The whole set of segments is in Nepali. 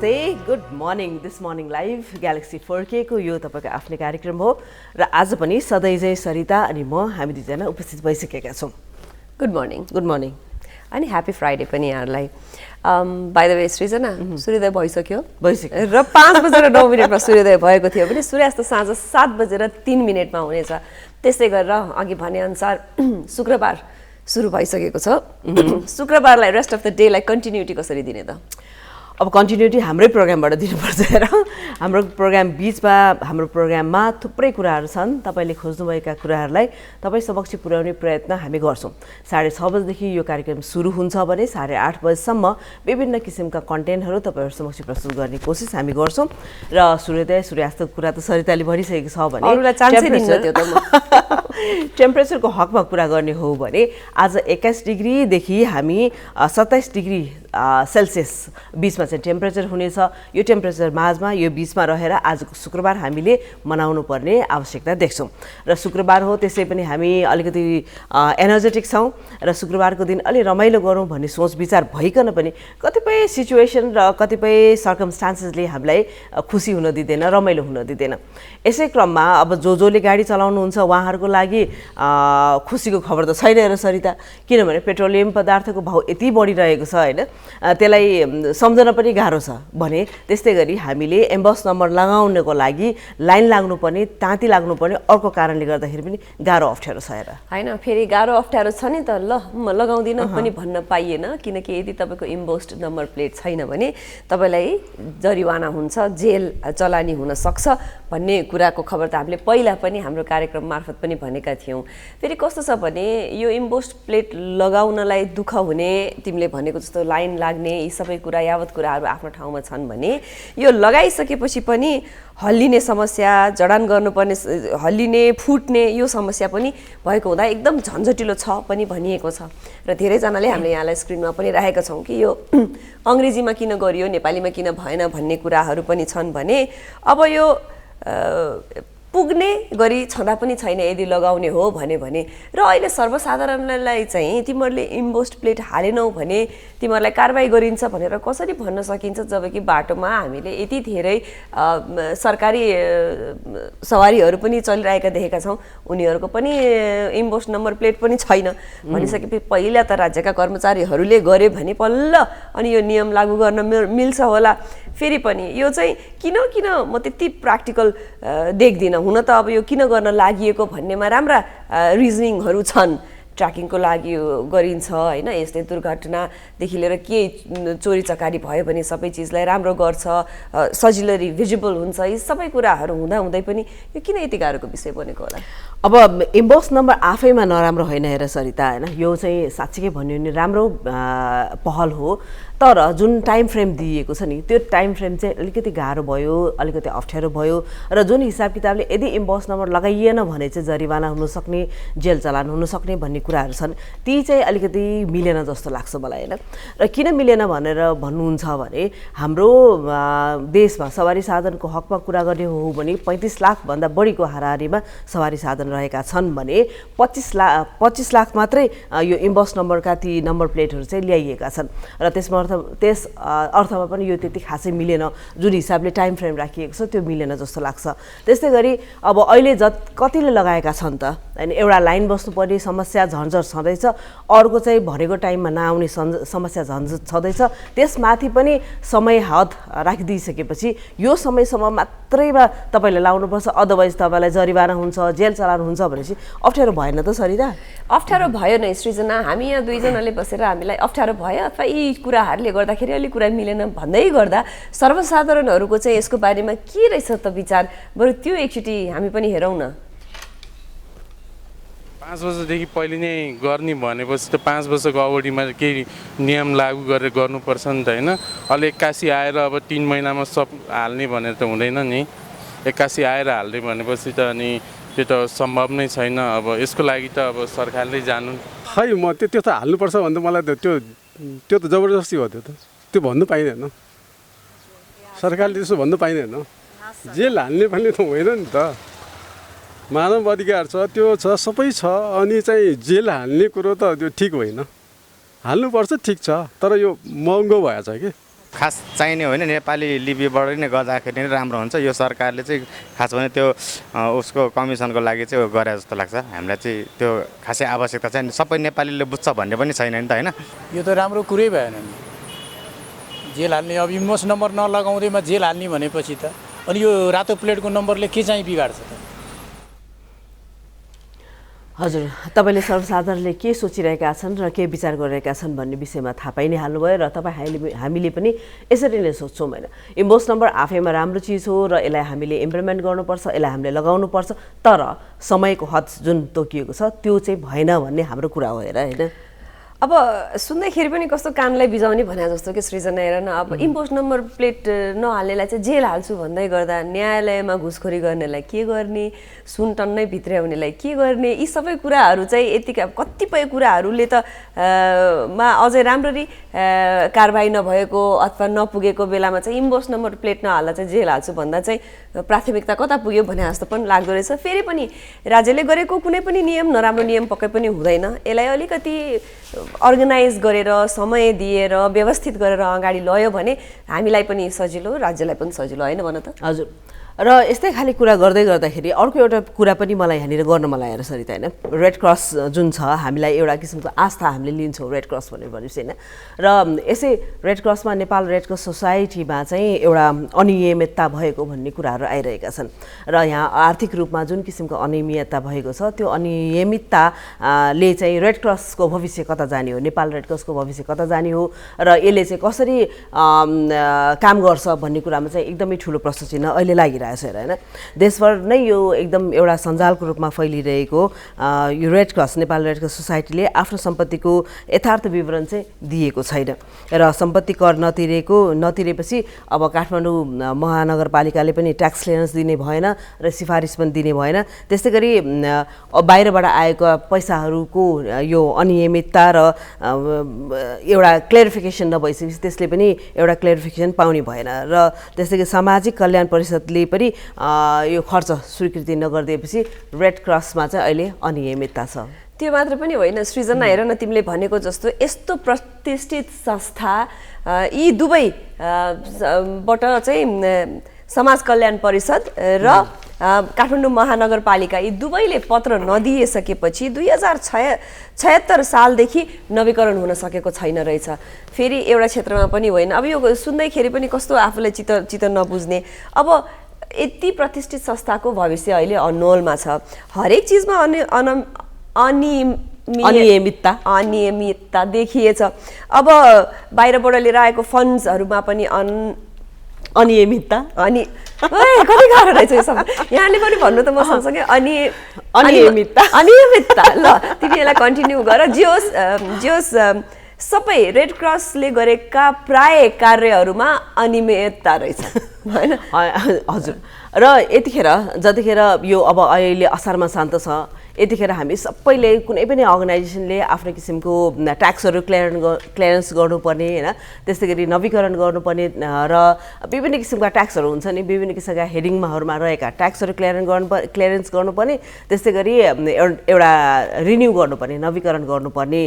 नमस्ते good morning this morning live galaxy 4K को यो तपाईको आफ्नै कार्यक्रम हो र आज पनि सधैँ चाहिँ सरिता अनि म हामी दुईजना उपस्थित भइसकेका छौँ। गुड मर्निङ अनि ह्याप्पी फ्राइडे पनि यहाँहरूलाई। बाइ द वे सृजना सूर्योदय भइसक्यो र 5:09 सूर्योदय भएको थियो भने सूर्यास्त साँझ 7:03 हुनेछ। त्यसै गरेर अघि भनेअनुसार शुक्रबार सुरु भइसकेको छ। शुक्रबारलाई रेस्ट अफ द डेलाई कन्टिन्युटी कसरी दिने त? अब कन्टिन्युटी हाम्रै प्रोग्रामबाट दिनुपर्छ र हाम्रो प्रोग्राम बीचमा हाम्रो प्रोग्राममा थुप्रै कुराहरू छन्। तपाईँले खोज्नुभएका कुराहरूलाई तपाईँ समक्ष पुर्याउने प्रयत्न हामी गर्छौँ। 6:30 बजेदेखि यो कार्यक्रम सुरु हुन्छ भने 8:30 बजेसम्म विभिन्न किसिमका कन्टेन्टहरू तपाईँहरू समक्ष प्रस्तुत गर्ने कोसिस हामी गर्छौँ। र सूर्योदय सूर्यास्तको कुरा त सरिताले भनिसकेको छ भने टेम्परेचरको हकमा कुरा गर्ने हो भने आज 21 डिग्रीदेखि हामी 27 डिग्री सेल्सियस बीचमा चाहिँ टेम्परेचर हुनेछ। यो टेम्परेचर माझमा यो बीचमा रहेर आजको शुक्रबार हामीले मनाउनु पर्ने आवश्यकता देख्छौँ। र शुक्रबार हो त्यसै पनि हामी अलिकति एनर्जेटिक छौँ र शुक्रबारको दिन अलि रमाइलो गरौँ भन्ने सोच विचार भइकन पनि कतिपय सिचुएसन र कतिपय सर्कमस्टान्सेसले हामीलाई खुसी हुन दिँदैन, रमाइलो हुन दिँदैन। यसै क्रममा अब जसले गाडी चलाउनुहुन्छ उहाँहरूको लागि खुसीको खबर त छैन र सरिता, किनभने पेट्रोलियम पदार्थको भाउ यति बढिरहेको छ होइन, त्यसलाई सम्झन पनि गाह्रो छ भने त्यस्तै गरी हामीले एम्बस नम्बर लगाउनको लागि लाइन लाग्नुपर्ने, ताँती लाग्नुपर्ने अर्को कारणले गर्दाखेरि पनि गाह्रो अप्ठ्यारो छ हेर होइन। फेरि गाह्रो अप्ठ्यारो छ नि त, ल म लगाउँदिनँ पनि भन्न पाइएन, किनकि यदि तपाईँको इम्बोस्ड नम्बर प्लेट छैन भने तपाईँलाई जरिवाना हुन्छ, जेल चलानी हुन सक्छ भन्ने कुराको खबर त हामीले पहिला पनि हाम्रो कार्यक्रम मार्फत पनि भनेका थियौँ। फेरि कस्तो छ भने यो इम्बोस्ड प्लेट लगाउनलाई दुःख हुने, तिमीले भनेको जस्तो लाइन लाग्ने, यी सबै कुरा यावत कुराहरू आफ्नो ठाउँमा छन् भने यो लगाइसकेपछि पनि हल्लिने समस्या, जडान गर्नुपर्ने हल्लिने, फुट्ने यो समस्या पनि भएको हुँदा एकदम झन्झटिलो छ पनि भनिएको छ। र धेरैजनाले हामीले यहाँलाई स्क्रिनमा पनि राखेका छौँ कि यो अङ्ग्रेजीमा किन गरियो, नेपालीमा किन भएन भन्ने कुराहरू पनि छन् भने अब यो पुग्ने गरी छँदा पनि छैन यदि लगाउने हो भने र अहिले सर्वसाधारणलाई चाहिँ तिमीहरूले इम्बोस्ड प्लेट हालेनौ भने तिमीहरूलाई कारबाही गरिन्छ भनेर कसरी भन्न सकिन्छ, जबकि बाटोमा हामीले यति धेरै सरकारी सवारीहरू पनि चलिरहेका देखेका छौँ, उनीहरूको पनि इम्बोस्ड नम्बर प्लेट पनि छैन भनिसकेपछि पहिला त राज्यका कर्मचारीहरूले गरे भने पल्ल अनि यो नियम लागू गर्न मिल्छ होला। फेरि पनि यो चाहिँ किन म त्यति प्र्याक्टिकल देख्दिनँ। हुन त अब यो किन गर्न लागि भन्नेमा राम्रा रिजनिङहरू छन्। ट्र्याकिङको लागि गरिन्छ होइन, यस्तै दुर्घटनादेखि लिएर के चोरी चकारी भयो भने सबै चिजलाई राम्रो गर्छ, सजिलरी भिजिबल हुन्छ, यी सबै कुराहरू हुँदै पनि यो किन यति गाह्रोको विषय बनेको होला? अब इम्बोस नम्बर आफैमा नराम्रो होइन हेर सरिता होइन, यो चाहिँ साँच्चीकै भन्यो भने राम्रो पहल हो, तर जुन टाइम फ्रेम दिएको छ नि त्यो टाइम फ्रेम चाहिँ अलिकति गाह्रो भयो, अलिकति अप्ठ्यारो भयो। र जुन हिसाब किताबले यदि इम्बोस नम्बर लगाइएन भने चाहिँ जरिवाना हुनसक्ने, जेल चलान हुनसक्ने भन्ने कुराहरू छन्, ती चाहिँ अलिकति मिलेन जस्तो लाग्छ मलाई होइन। र किन मिलेन भनेर भन्नुहुन्छ भने हाम्रो देशमा सवारी साधनको हकमा कुरा गर्ने हो भने 35 लाखभन्दा बढीको हाराहारीमा सवारी साधन रहेका छन् भने 25 लाख मात्रै यो इम्बोस नम्बरका ती नम्बर प्लेटहरू चाहिँ ल्याइएका छन्। र त्यस अर्थमा पनि यो त्यति खासै मिलेन, जुन हिसाबले टाइम फ्रेम राखिएको छ त्यो मिलेन जस्तो लाग्छ। त्यस्तै गरी अब अहिले कतिले लगाएका छन् त होइन, एउटा लाइन बस्नुपर्ने समस्या झन्झट छँदैछ, अर्को चाहिँ भनेको टाइममा नआउने समस्या झन्झट छँदैछ, त्यसमाथि पनि समय हद राखिदिइसकेपछि यो समयसम्म मात्रैमा तपाईँले लाउनुपर्छ, अदरवाइज तपाईँलाई जरिवाना हुन्छ, जेल चलान हुन्छ भनेपछि अप्ठ्यारो भएन त सरिता? अप्ठ्यारो भयो नै सृजना, हामी यहाँ दुईजनाले बसेर हामीलाई अप्ठ्यारो भयो अथवा यी कुराहरूले गर्दाखेरि अलिक कुरा मिलेन भन्दै गर्दा सर्वसाधारणहरूको चाहिँ यसको बारेमा के रहेछ त विचार, बरु त्यो एकचोटि हामी पनि हेरौँ न। 5 वर्षदेखि पहिले नै गर्ने भनेपछि त 5 वर्षको अवधिमा केही नियम लागू गरेर गर्नुपर्छ नि त होइन। अहिले 81 आएर अब 3 महिनामा सब हाल्ने भनेर त हुँदैन नि, 81 आएर हाल्ने भनेपछि त अनि त्यो त सम्भव नै छैन। अब यसको लागि त अब सरकारले जानु खै, म त्यो त हाल्नुपर्छ भन्दा मलाई त त्यो त जबरजस्ती हो, त्यो भन्नु पाइँदैन, सरकारले त्यसो भन्नु पाइँदैन। जेल हाल्ने भन्ने त होइन नि त, मानव अधिकार छ, त्यो छ, सबै छ, अनि चाहिँ जेल हाल्ने कुरो त त्यो ठिक होइन। हाल्नुपर्छ ठिक छ, तर यो महँगो भएछ कि खास चाहिने होइन, नेपाली लिपिबाट नै गर्दाखेरि नै राम्रो हुन्छ। यो सरकारले चाहिँ खास भने त्यो उसको कमिसनको लागि चाहिँ गरे जस्तो लाग्छ हामीलाई चाहिँ। त्यो खासै आवश्यकता चाहिँ सबै नेपालीले बुझ्छ भन्ने पनि छैन नि त होइन। यो त राम्रो कुरै भएन नि, जेल हाल्ने। अब इन्भोइस नम्बर नलगाउँदैमा जेल हाल्ने भनेपछि त अनि यो रातो प्लेटको नम्बरले के चाहिँ बिगाड्छ त? हजुर, तपाईँले सर्वसाधारणले के सोचिरहेका छन् र के विचार गरिरहेका छन् भन्ने विषयमा थाहा पाइ नै हाल्नुभयो र हामीले पनि यसरी नै सोच्छौँ होइन। इन्भोइस नम्बर आफैमा राम्रो चिज हो र यसलाई हामीले इम्प्लिमेन्ट गर्नुपर्छ, यसलाई हामीले लगाउनुपर्छ, तर समयको हद जुन तोकिएको छ त्यो चाहिँ भएन भन्ने हाम्रो कुरा हो हेर होइन। अब सुन्दाखेरि पनि कस्तो कानलाई बिजाउने भने जस्तो कि सृजना हेर न, अब इम्पोस्ट नम्बर प्लेट नहाल्नेलाई चाहिँ जेल हाल्छु भन्दै गर्दा न्यायालयमा घुसखोरी गर्नेलाई के गर्ने, सुन टन्नै भित्र्याउनेलाई के गर्ने, यी सबै कुराहरू चाहिँ यतिका कतिपय कुराहरूले त मा अझै राम्ररी कारबाही नभएको अथवा नपुगेको बेलामा चाहिँ इम्पोस्ट नम्बर प्लेट नहाल्दा चाहिँ जेल हाल्छु भन्दा चाहिँ प्राथमिकता कता पुग्यो भने जस्तो पनि लाग्दो रहेछ। फेरि पनि राज्यले गरेको कुनै पनि नियम नराम्रो नियम पक्कै पनि हुँदैन। यसलाई अलिकति अर्गनाइज गरेर समय दिएर व्यवस्थित गरेर अगाडि लयो भने हामीलाई पनि सजिलो, राज्यलाई पनि सजिलो होइन भन त? हजुर, र यस्तै खाले कुरा गर्दै गर्दाखेरि अर्को एउटा कुरा पनि मलाई यहाँनिर गर्न मलाई हेर सरिता होइन। रेड क्रस जुन छ हामीलाई एउटा किसिमको आस्था हामीले लिन्छौँ रेड क्रस भनेपछि होइन। र यसै रेड क्रसमा नेपाल रेड क्रस सोसाइटीमा चाहिँ एउटा अनियमितता भएको भन्ने कुराहरू आइरहेका छन् र यहाँ आर्थिक रूपमा जुन किसिमको अनियमितता भएको छ त्यो अनियमितताले चाहिँ रेड क्रसको भविष्य कता जाने हो, नेपाल रेड क्रसको भविष्य कता जाने हो र यसले चाहिँ कसरी काम गर्छ भन्ने कुरामा चाहिँ एकदमै ठुलो प्रश्न चिन्ह अहिले लागिरहेको छ होइन। देशभर नै यो एकदम एउटा सञ्जालको रूपमा फैलिरहेको यो red cross Nepal red cross सोसाइटीले आफ्नो सम्पत्तिको यथार्थ विवरण चाहिँ दिएको छैन र सम्पत्ति कर नतिरेपछि अब काठमाडौँ महानगरपालिकाले पनि ट्याक्स क्लियरेन्स दिने भएन र सिफारिस पनि दिने भएन। त्यस्तै गरी बाहिरबाट आएको पैसाहरूको यो अनियमितता र एउटा क्लेरिफिकेसन नभइसकेपछि त्यसले पनि एउटा क्लेरिफिकेसन पाउने भएन र त्यस्तै गरी सामाजिक कल्याण परिषदले पनि यो खर्च स्वीकृति नगरिदिएपछि रेड क्रसमा चाहिँ अहिले अनियमितता छ। त्यो मात्र पनि होइन सृजना हेर न, तिमीले भनेको जस्तो यस्तो प्रतिष्ठित संस्था यी दुवै बाट चाहिँ समाज कल्याण परिषद र काठमाडौँ महानगरपालिका यी दुवैले पत्र नदिएसकेपछि 2076 सालदेखि नवीकरण हुन सकेको छैन रहेछ। फेरि एउटा क्षेत्रमा पनि होइन। अब यो सुन्दैखेरि पनि कस्तो आफूलाई चित्त नबुझ्ने। अब यति प्रतिष्ठित संस्थाको भविष्य अहिले अनमोलमा छ। हरेक चिजमा अनियमितता देखिएछ। अब बाहिरबाट लिएर आएको फन्ड्सहरूमा पनि अनियमितता कति गाह्रो रहेछ यो सब। यहाँले पनि भन्नु त म सँगसँगै अनियमितता ल तिमी यसलाई कन्टिन्यू गर। जियोस् सबै रेड क्रसले गरेका प्राय कार्यहरूमा अनियमितता रहेछ होइन? हजुर, र जतिखेर यो अब अहिले असारमा शान्त छ यतिखेर हामी सबैले कुनै पनि अर्गनाइजेसनले आफ्नो किसिमको ट्याक्सहरू क्लियरेन्स गर्नुपर्ने होइन। त्यस्तै गरी नवीकरण गर्नुपर्ने र विभिन्न किसिमका ट्याक्सहरू हुन्छ नि, विभिन्न किसिमका हेडिङमाहरूमा रहेका ट्याक्सहरू क्लियरेन्स गर्नुपर्ने। त्यस्तै गरी एउटा रिन्यू गर्नुपर्ने, नवीकरण गर्नुपर्ने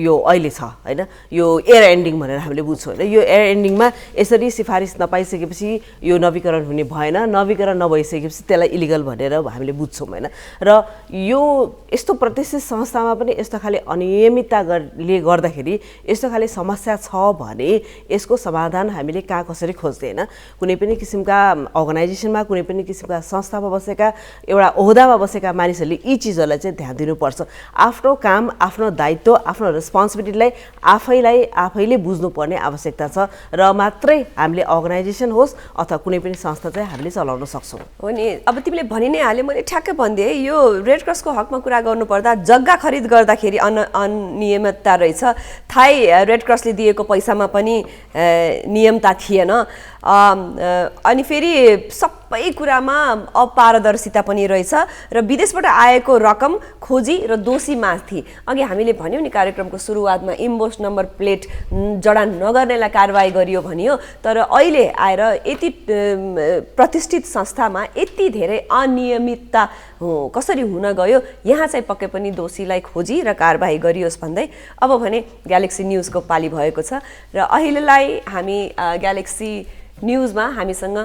यो अहिले छ होइन। यो एयर एन्डिङ भनेर हामीले बुझ्छौँ होइन। यो एयर एन्डिङमा यसरी सिफारिस नपाइसकेपछि यो नवीकरण हुने भएन, नवीकरण नभइसकेपछि त्यसलाई इलिगल भनेर हामीले बुझ्छौँ होइन। र यो यस्तो प्रतिष्ठित संस्थामा पनि यस्तो खाले अनियमितताले गर्दाखेरि यस्तो खाले समस्या छ भने यसको समाधान हामीले कहाँ कसरी खोज्दै होइन। कुनै पनि किसिमका अर्गनाइजेसनमा कुनै पनि किसिमका संस्थामा बसेका एउटा ओहदामा बसेका मानिसहरूले यी चिजहरूलाई चाहिँ ध्यान दिनुपर्छ। आफ्नो काम, आफ्नो दायित्व, आफ्नो रेस्पोन्सिबिलिटीलाई आफैले बुझ्नुपर्ने आवश्यकता छ र मात्रै हामीले अर्गनाइजेसन होस् अथवा कुनै पनि संस्था चाहिँ हामीले चलाउन सक्छौँ। हो नि, अब तिमीले भनि नै हाल्यो, मैले ठ्याक्कै भनिदिएँ। यो रेड क्रसको हकमा कुरा गर्नुपर्दा जग्गा खरिद गर्दाखेरि अनियमितता रहेछ। थाहै रेड क्रसले दिएको पैसामा पनि नियमता थिएन। अनि फेरि सबै कुरामा अपारदर्शिता पनि रहेछ र विदेशबाट आएको रकम खोजी र दोषीमाथि अघि हामीले भन्यौँ नि कार्यक्रमको सुरुवातमा इम्बोस नम्बर प्लेट जडान नगर्नेलाई कारबाही गरियो भनियो तर अहिले आएर यति प्रतिष्ठित संस्थामा यति धेरै अनियमितता कसरी हुन गयो यहाँ चाहिँ पक्कै पनि दोषीलाई खोजी र कारबाही गरियोस् भन्दै अब भने ग्यालेक्सी न्युजको पाली भएको छ र अहिलेलाई हामी ग्यालेक्सी न्युजमा हामीसँग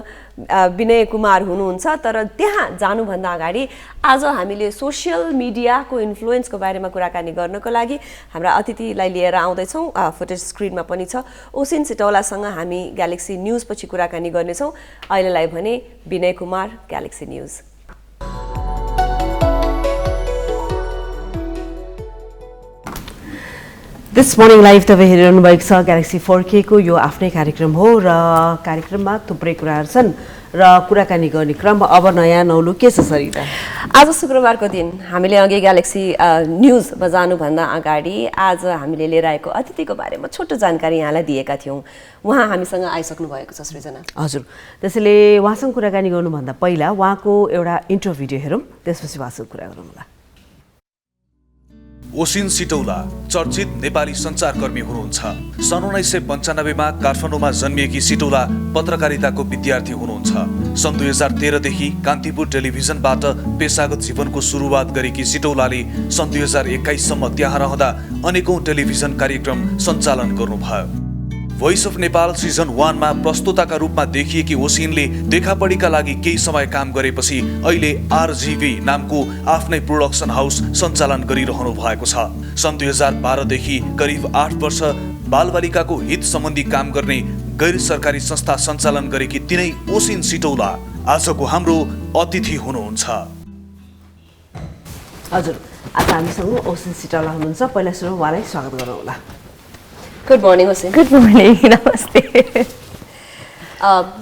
विनय कुमार हुनुहुन्छ तर त्यहाँ जानुभन्दा अगाडि आज हामीले सोसियल मिडियाको इन्फ्लुएन्सको बारेमा कुराकानी गर्नको लागि हाम्रा अतिथिलाई लिएर आउँदैछौँ फुटेज स्क्रिनमा पनि छ ओसिन सिटौलासँग हामी ग्यालेक्सी न्युजपछि कुराकानी गर्नेछौँ अहिलेलाई भने Vinay Kumar galaxy news this morning live तपाईँ हेरिरहनु भएको छ ग्यालेक्सी 4K को यो आफ्नै कार्यक्रम हो र कार्यक्रममा थुप्रै कुराहरू छन् र कुराकानी गर्ने क्रम अब नयाँ नौलो के छ सरिता आज शुक्रबारको दिन हामीले अघि ग्यालेक्सी न्युजमा जानुभन्दा अगाडि आज हामीले लिएर आएको अतिथिको बारेमा छोटो जानकारी यहाँलाई दिएका थियौँ उहाँ हामीसँग आइसक्नु भएको छ सृजना हजुर त्यसैले उहाँसँग कुराकानी गर्नुभन्दा पहिला उहाँको एउटा इन्ट्रो भिडियो हेरौँ त्यसपछि उहाँसँग कुरा गरौँ होला ओसिन सिटौला चर्चित नेपाली सञ्चारकर्मी हुनुहुन्छ सन् 1995मा काठमाडौँमा जन्मिएकी सिटौला पत्रकारिताको विद्यार्थी हुनुहुन्छ सन् 2013 देखि कान्तिपुर टेलिभिजनबाट पेशागत जीवनको सुरुवात गरेकी सिटौलाले सन् 2021 सम्म त्यहाँ रहँदा अनेकौं टेलिभिजन कार्यक्रम सञ्चालन गर्नुभयो भोइस अफ नेपाल सिजन 1 मा प्रस्तोताका रूपमा देखिएकी ओसिनले देखापडीका लागि केही समय काम गरेपछि अहिले आरजीभी नामको आफ्नै प्रोडक्सन हाउस सञ्चालन गरिरहनु भएको छ सन् 2012 देखि करिब 8 वर्ष बालबालिकाको हित सम्बन्धी काम गर्ने गैर सरकारी संस्था सञ्चालन गरेकी तिनै ओसिन सिटौला आजको हाम्रो अतिथि हुनुहुन्छ हजुर आज हामीसँग ओसिन सिटौला हुनुहुन्छ पहिला सुरु उहाँलाई स्वागत गरौँ होला गुड मर्निङ ओसिन गुड मर्निङ नमस्ते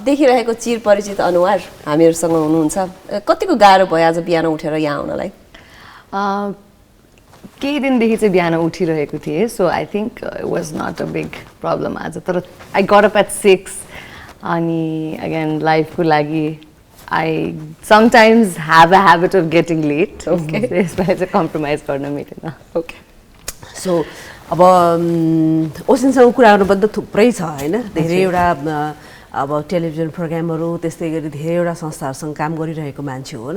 देखिरहेको चिर परिचित अनुहार हामीहरूसँग हुनुहुन्छ कतिको गाह्रो भयो आज बिहान उठेर यहाँ आउनलाई केही दिनदेखि चाहिँ बिहान उठिरहेको थिएँ so I think it was not a big problem आज तर आई गट अप एट 6 अनि अगेन लाइफको लागि I sometimes have a habit of getting late त्यसलाई चाहिँ कम्प्रोमाइज गर्न मिलेन ओके सो अब ओसिनसँग कुरा गर्नुपर्दा थुप्रै छ होइन धेरैवटा अब टेलिभिजन प्रोग्रामहरू त्यस्तै गरी धेरैवटा संस्थाहरूसँग काम गरिरहेको मान्छे हो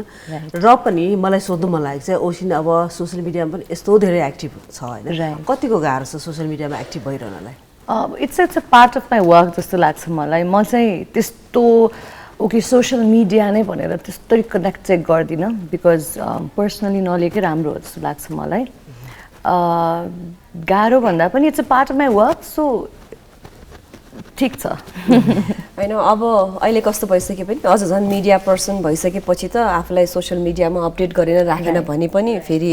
र पनि मलाई सोध्नु मन लागेको छ ओसिन अब सोसियल मिडियामा पनि यस्तो धेरै एक्टिभ छ होइन कतिको गाह्रो छ सोसियल मिडियामा एक्टिभ भइरहनलाई it's a part of my work जस्तो लाग्छ मलाई म चाहिँ त्यस्तो ओके सोसियल मिडिया नै भनेर त्यस्तै कनेक्ट चाहिँ गर्दिनँ बिकज पर्सनली नलिएकै राम्रो हो जस्तो लाग्छ मलाई गाह्रो भन्दा पनि it's a part of my work so ठिक छ होइन अब अहिले कस्तो भइसक्यो पनि अझ झन् मिडिया पर्सन भइसकेपछि त आफूलाई सोसियल मिडियामा अपडेट गरेर राखेन भने पनि फेरि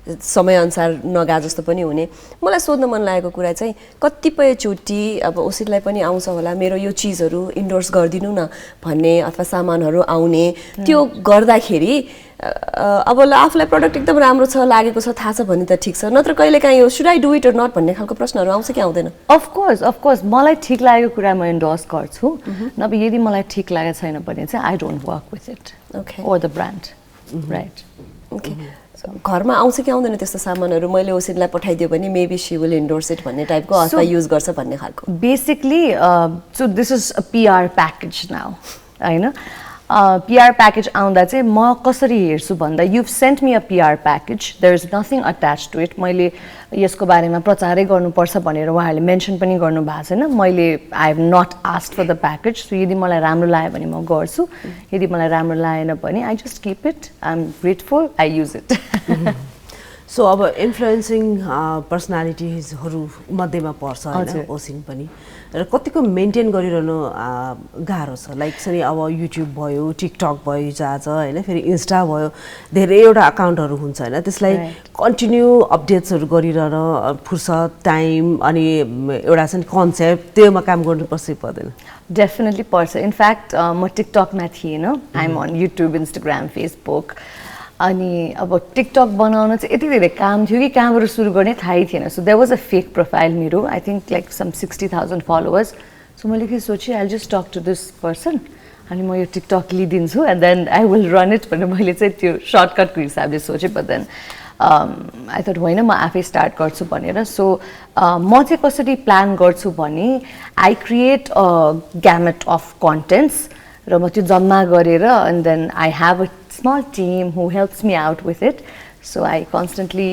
समयअनुसार नगा जस्तो पनि हुने मलाई सोध्न मन लागेको कुरा चाहिँ कतिपयचोटि अब ओसिनलाई पनि आउँछ होला मेरो यो चिजहरू इन्डोर्स गरिदिनु न भन्ने अथवा सामानहरू आउने त्यो गर्दाखेरि अब आफूलाई प्रडक्ट एकदम राम्रो छ लागेको छ थाहा छ भने त ठिक छ नत्र कहिलेकाहीँ यो should I do it or not भन्ने खालको प्रश्नहरू आउँछ कि आउँदैन अफकोर्स मलाई ठिक लागेको कुरा म इन्डोर्स गर्छु नभए यदि मलाई ठिक लागेको छैन भने चाहिँ I don't work with it okay or the brand right okay घरमा आउँछ कि आउँदैन त्यस्तो सामानहरू मैले ओसिनलाई पठाइदियो भने maybe she will endorse it भन्ने टाइपको अथवा युज गर्छ भन्ने खालको basically so this is a PR package now होइन पिआर प्याकेज आउँदा चाहिँ म कसरी हेर्छु भन्दा you've sent me a PR package there is nothing attach to it मैले यसको बारेमा प्रचारै गर्नुपर्छ भनेर उहाँहरूले मेन्सन पनि गर्नु भएको छैन मैले I have not asked for the package so यदि मलाई राम्रो लाग्यो भने म गर्छु यदि मलाई राम्रो लागेन भने I just keep it I am grateful I use it so अब इन्फ्लुएन्सिङ पर्सनालिटिजहरू मध्येमा पर्छ होइन ओसिन पनि र कतिको मेन्टेन गरिरहनु गाह्रो छ लाइक चाहिँ अब युट्युब भयो टिकटक भयो आज होइन फेरि इन्स्टा भयो धेरैवटा अकाउन्टहरू हुन्छ होइन त्यसलाई कन्टिन्यू अपडेट्सहरू गरिरहन फुर्सद टाइम अनि एउटा चाहिँ कन्सेप्ट त्योमा काम गर्नुपर्छ कि पर्दैन डेफिनेटली पर्छ इनफ्याक्ट म टिकटकमा थिएन I am on YouTube Instagram Facebook अनि अब टिकटक बनाउन चाहिँ यति धेरै काम थियो कि कहाँबाट सुरु गर्ने थाहै थिएन so there was a fake profile मेरो I think like some 60,000 followers so मैले के सोचेँ I just talk to this person अनि म यो टिकटक लिइदिन्छु and then I will run it भनेर मैले चाहिँ त्यो सर्टकटको हिसाबले सोचेँ बट देन आई थट होइन म आफै स्टार्ट गर्छु भनेर सो म चाहिँ कसरी प्लान गर्छु भने I create a gamut of contents र म त्यो जम्मा गरेर and then I have a small team who helps me out with it so I constantly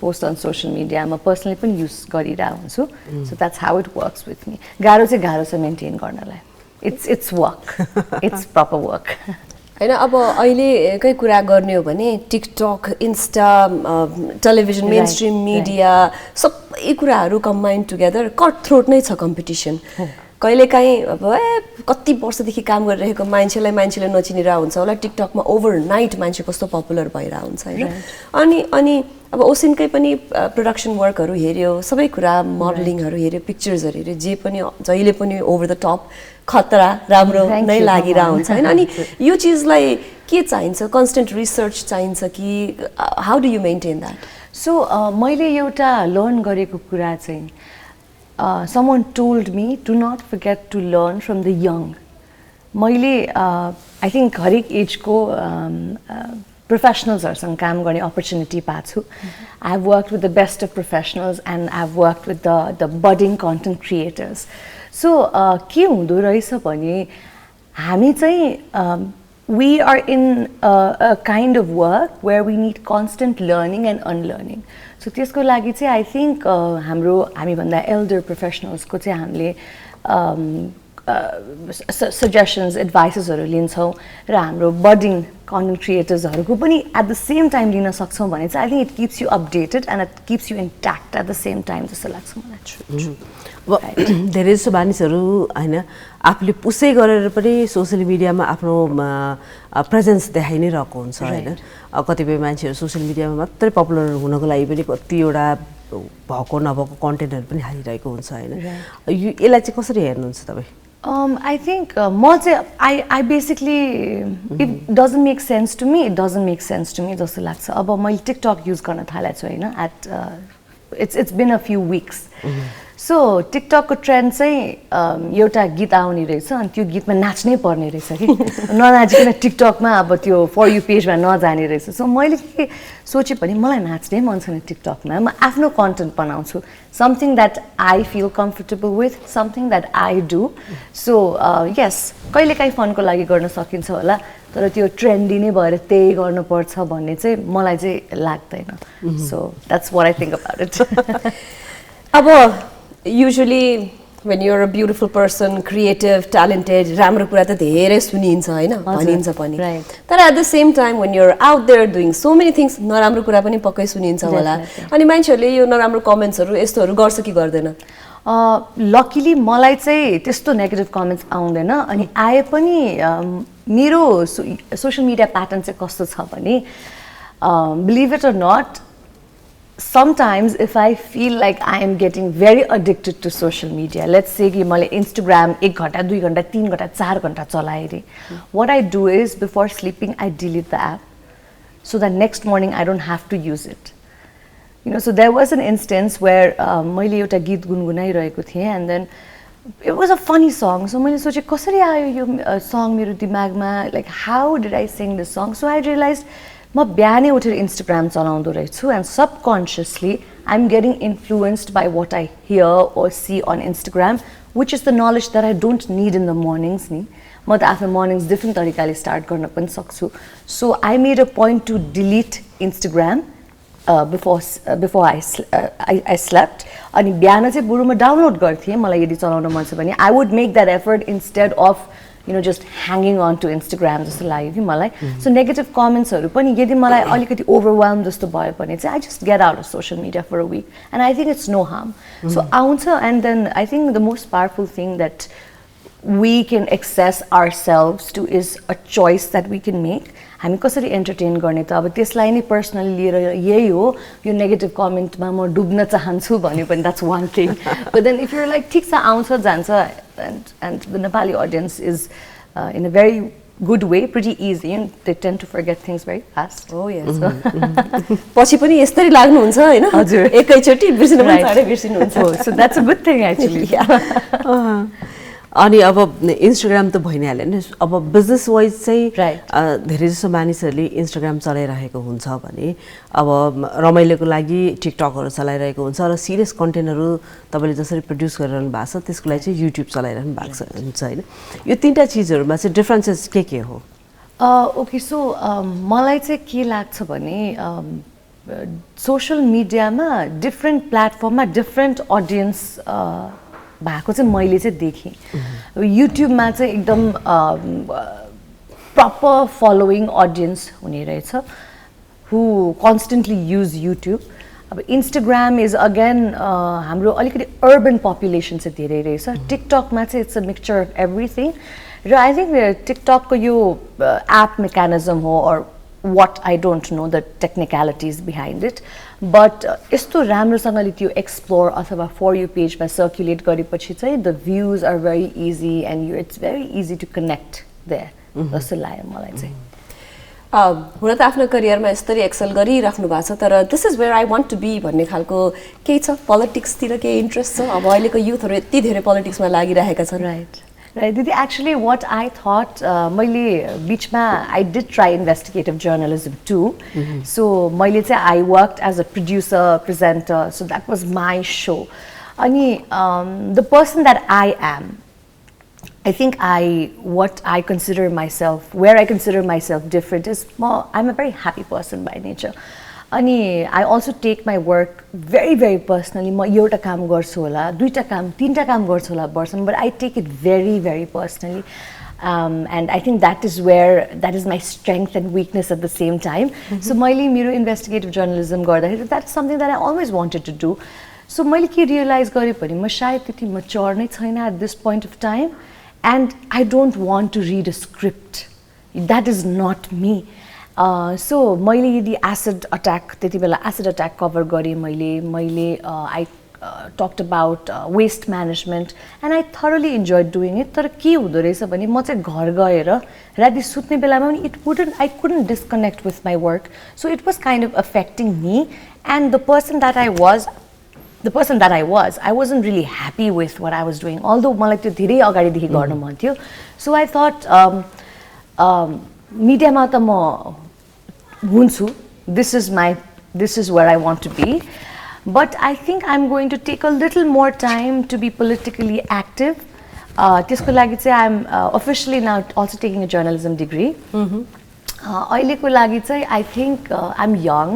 post on social media म पर्सनली पनि युज गरिरहेको हुन्छु so that's how it works with me गाह्रो छ मेन्टेन गर्नलाई it's work it's proper work होइन अब अहिलेकै कुरा गर्ने हो भने TikTok Insta television mainstream media सबै कुराहरू कम्बाइन टुगेदर कट थ्रोट नै छ कम्पिटिसन कहिलेकाहीँ अब कति वर्षदेखि काम गरिरहेको मान्छेले नचिनिरहेको हुन्छ होला टिकटकमा ओभरनाइट मान्छे कस्तो पपुलर भइरहेको हुन्छ होइन अनि अब ओसिनकै पनि प्रोडक्सन वर्कहरू हेऱ्यो सबै कुरा मोडलिङहरू हेऱ्यो पिक्चर्सहरू हेऱ्यो जे पनि जहिले पनि ओभर द टप खतरा राम्रो नै लागिरहेको हुन्छ होइन अनि यो चिजलाई के चाहिन्छ कन्स्टेन्ट रिसर्च चाहिन्छ कि how do you maintain that so मैले एउटा लर्न गरेको कुरा चाहिँ someone told me do not forget to learn from the young मैले I think हरेक एजको प्रोफेसनल्सहरूसँग काम गर्ने अपर्च्युनिटी पाएको छु I have work with the best of professionals and I have work with the budding content creators so के हुँदो रहेछ भने हामी चाहिँ we are in a kind of work where we need constant learning and unlearning. So त्यसको लागि चाहिँ I think हामीभन्दा एल्डर प्रोफेसनल्सको चाहिँ हामीले सजेसन्स एडभाइसेसहरू लिन्छौँ र हाम्रो बडिङ कन्टेन्ट क्रिएटर्सहरूको पनि एट द सेम टाइम लिन सक्छौँ भने चाहिँ I think it keeps you updated and it keeps you intact at the same time जस्तो लाग्छ मलाई अब धेरै जस्तो मानिसहरू होइन आफूले पुसै गरेर पनि सोसियल मिडियामा आफ्नो प्रेजेन्स देखाइ नै रहेको हुन्छ होइन कतिपय मान्छेहरू सोसियल मिडियामा मात्रै पपुलर हुनको लागि पनि कतिवटा भएको नभएको कन्टेन्टहरू पनि हालिरहेको हुन्छ होइन यसलाई चाहिँ कसरी हेर्नुहुन्छ तपाईँ I think म चाहिँ I basically it doesn't make sense to me. It doesn't make sense to me जस्तो लाग्छ अब मैले टिकटक युज गर्न थालेको छु होइन it's been a few weeks. So टिकटकको ट्रेन्ड चाहिँ एउटा गीत आउने रहेछ अनि त्यो गीतमा नाच्नै पर्ने रहेछ कि ननाचिकन टिकटकमा अब त्यो फर यु पेजमा नजाने रहेछ सो मैले के सोचेँ भने मलाई नाच्नै मन छैन टिकटकमा म आफ्नो कन्टेन्ट बनाउँछु something that I feel comfortable with something that I do so yes कहिलेकाहीँ फनको लागि गर्न सकिन्छ होला तर त्यो ट्रेन्डी नै भएर त्यही गर्नुपर्छ भन्ने चाहिँ मलाई चाहिँ लाग्दैन so that's what I think about it अब usually when you're a beautiful person, creative, talented, राम्रो कुरा त धेरै सुनिन्छ हैन भनिन्छ पनि तर at the same time when you're out there doing so many things नराम्रो कुरा पनि पक्कै सुनिन्छ होला अनि मान्छेहरूले यो नराम्रो कमेन्ट्सहरू यस्तोहरू गर्छ कि गर्दैन लकिली मलाई चाहिँ त्यस्तो नेगेटिभ कमेन्ट्स आउँदैन अनि आए पनि मेरो सोसियल मिडिया प्याटर्न चाहिँ कस्तो छ भने believe it or not sometimes if I feel like I am getting very addicted to social media, let's say कि मैले Instagram 1 घण्टा 2 घण्टा 3 घण्टा 4 घण्टा चलाएँ रे what I do is before sleeping I delete the app so that next morning I don't have to use it. You know, so there was an instance where मैले एउटा गीत गुनगुनाइरहेको थिएँ and then it was a funny song so मैले सोचेँ कसरी आयो यो song मेरो दिमागमा like how did I sing this song so I realized म बिहानै उठेर इन्स्टाग्राम चलाउँदो रहेछु and subconsciously I am getting influenced by what I hear or see on Instagram which is the knowledge that I don't need in the mornings नि म त आफ्नो मर्निङ्स डिफ्रेन्ट तरिकाले स्टार्ट गर्न पनि सक्छु so I made a point to delete Instagram before I slept अनि बिहान चाहिँ बरु म डाउनलोड गर्थेँ मलाई यदि चलाउन मन छ भने I would make that effort instead of just hanging on to Instagram जस्तो लाग्यो कि मलाई सो नेगेटिभ कमेन्ट्सहरू पनि यदि मलाई अलिकति ओभरवेल्म जस्तो भयो भने चाहिँ I just get out of social media for a week and I think it's no harm so आउँछ and then I think the most powerful thing that we can access ourselves to is a choice that we can make हामी कसरी एन्टरटेन गर्ने त अब त्यसलाई नै पर्सनली लिएर यही हो यो नेगेटिभ कमेन्टमा म डुब्न चाहन्छु भन्यो भने that's one thing but then if you like ठिक छ आउँछ जान्छ and the Nepali audience is in a very good way, pretty easy, and they tend to forget things very fast. Oh yes. पछि पनि यस्तै लाग्नुहुन्छ हैन एकैचोटी बिर्सिनु पनि साह्रै बिर्सिनुहुन्छ so that's a good thing actually. अनि अब इन्स्टाग्राम त भइ नै हाल्यो नि अब बिजनेस वाइज चाहिँ Right. धेरै जसो मानिसहरूले इन्स्टाग्राम चलाइरहेको हुन्छ भने अब रमाइलोको लागि टिकटकहरू चलाइरहेको हुन्छ र सिरियस कन्टेन्टहरू तपाईँले जसरी प्रड्युस गरिरहनु भएको छ त्यसको लागि चाहिँ युट्युब चलाइरहनु भएको हुन्छ होइन यो तिनवटा चिजहरूमा चाहिँ डिफ्रेन्सेस के हो ओके सो मलाई चाहिँ के लाग्छ भने सोसियल मिडियामा डिफ्रेन्ट प्लेटफर्ममा डिफ्रेन्ट अडियन्स भएको चाहिँ मैले चाहिँ देखेँ युट्युबमा चाहिँ एकदम प्रपर फलोइङ अडियन्स हुने रहेछ हु कन्सटेन्टली युज युट्युब अब इन्स्टाग्राम इज अगेन हाम्रो अलिकति अर्बन पपुलेसन चाहिँ धेरै रहेछ टिकटकमा चाहिँ it's a mixture of everything र आई थिङ्क टिकटकको यो एप मेकानिजम हो or what I don't know the technicalities behind it but यस्तो राम्रोसँगले त्यो एक्सप्लोर अथवा फर यु पेजमा सर्कुलेट गरेपछि चाहिँ the views are very easy and it's very easy to connect there जस्तो लाग्यो मलाई चाहिँ हुन त आफ्नो करियरमा यसरी एक्सेल गरिराख्नु भएको छ तर this is where I want to be भन्ने खालको केही छ पोलिटिक्सतिर केही इन्ट्रेस्ट छ अब अहिलेको युथहरू यति धेरै पोलिटिक्समा लागिरहेका छन् right Right, Didi, actually what I thought, I did try investigative journalism too. So I worked as a producer, presenter, so that was my show. The person that I am, I think what I consider myself, where I consider myself different is I'm a very happy person by nature. अनि I also take my work very very personally म एउटा काम गर्छु होला दुईटा काम तीनटा काम गर्छु होला वर्षमा but I take it very very personally and I think that is my strength and weakness at the same time so मैले मेरो investigative journalism गर्दाखेरि that's something that I always wanted to do so मैले के realize गरे पनि म शायद त्यति mature नै छैन at this point of time and I don't want to read a script that is not me so मैले यदि एसिड अट्याक त्यति बेला एसिड अट्याक कभर गरेँ मैले I talked about waste management and I thoroughly enjoy doing it तर के हुँदो रहेछ भने म चाहिँ घर गएर राति सुत्ने बेलामा पनि I couldn't disconnect with my work so it was kind of affecting me and the person that I was I wasn't really happy with what I was doing although मलाई त्यो धेरै अगाडिदेखि गर्नु मन थियो सो आई थट मिडियामा त म हुन्छु this is where I want to be but I think I'm going to take a little more time to be politically active त्यसको लागि चाहिँ I'm officially now also taking a journalism degree अहिलेको लागि चाहिँ I think I'm young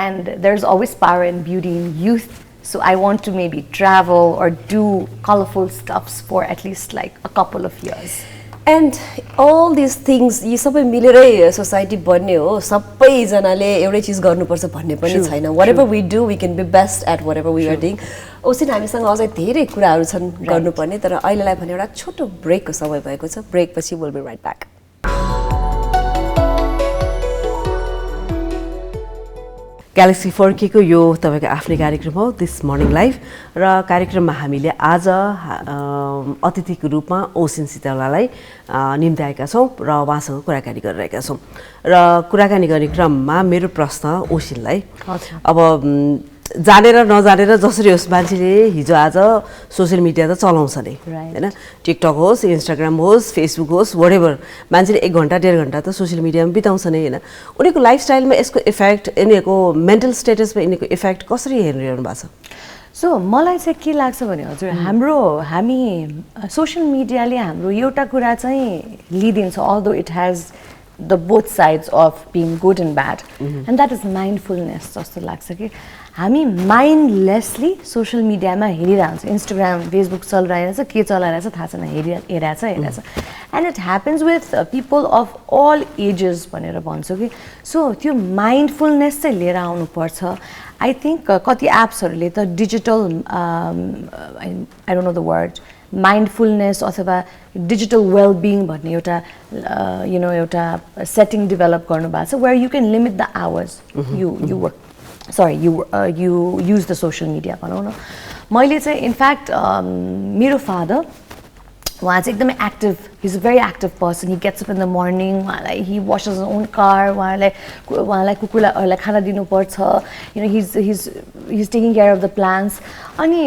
and there's always power and beauty in youth so I want to maybe travel or do colorful stuffs for at least like a couple of years and all this things यी सबै मिलेरै सोसाइटी बन्ने हो सबैजनाले एउटै चिज गर्नुपर्छ भन्ने पनि छैन whatever we do we can be best at whatever we are doing ओसिन हामीसँग अझै धेरै कुराहरू छन् गर्नुपर्ने तर अहिलेलाई भने एउटा छोटो ब्रेकको समय भएको छ ब्रेकपछि will be right back galaxy फर्केको यो तपाईँको आफ्नै कार्यक्रम हो दिस मर्निङ लाइभ र कार्यक्रममा हामीले आज अतिथिको रूपमा ओसिन सितौलालाई निम्त्याएका छौँ र उहाँसँग कुराकानी गरिरहेका छौँ र कुराकानी गर्ने क्रममा मेरो प्रश्न ओसिनलाई अब जानेर नजानेर जसरी होस् मान्छेले हिजो आज सोसियल मिडिया त चलाउँछ नै हैन टिकटक होस् इन्स्टाग्राम होस् फेसबुक होस् व्हाटएभर मान्छेले 1 घण्टा 1.5 घण्टा त सोसियल मिडियामा बिताउँछ नै हैन उनीको लाइफस्टाइलमा यसको इफेक्ट यिनीको मेन्टल स्टेटसमा यिनीको इफेक्ट कसरी हेरिरहनु भएको छ सो मलाई चाहिँ के लाग्छ भने हजुर हामी सोसियल मिडियाले हाम्रो एउटा कुरा चाहिँ लिदिन्छ although it has the both sides of being good and bad and that is mindfulness जस्तो लाग्छ कि हामी माइन्डलेसली सोसियल मिडियामा हेरिरहन्छ इन्स्टाग्राम फेसबुक चलिरहेछ के चलाइरहेछ थाहा छैन हेरिरहेछ and it happens with people of all ages भनेर भन्छु कि सो त्यो माइन्डफुलनेस चाहिँ लिएर आउनुपर्छ आई थिङ्क कति एप्सहरूले त digital I don't know the word mindfulness अथवा डिजिटल वेलबिङ भन्ने एउटा एउटा सेटिङ डेभलप गर्नुभएको छ where you can limit the hours you use the social media भनौँ न मैले चाहिँ इनफ्याक्ट मेरो फादर उहाँ चाहिँ एकदमै active he's a very active person he gets up in the morning उहाँलाई हि वासेस ओन कार उहाँलाई कुकुरलाई खाना दिनुपर्छ he's taking care of the plants अनि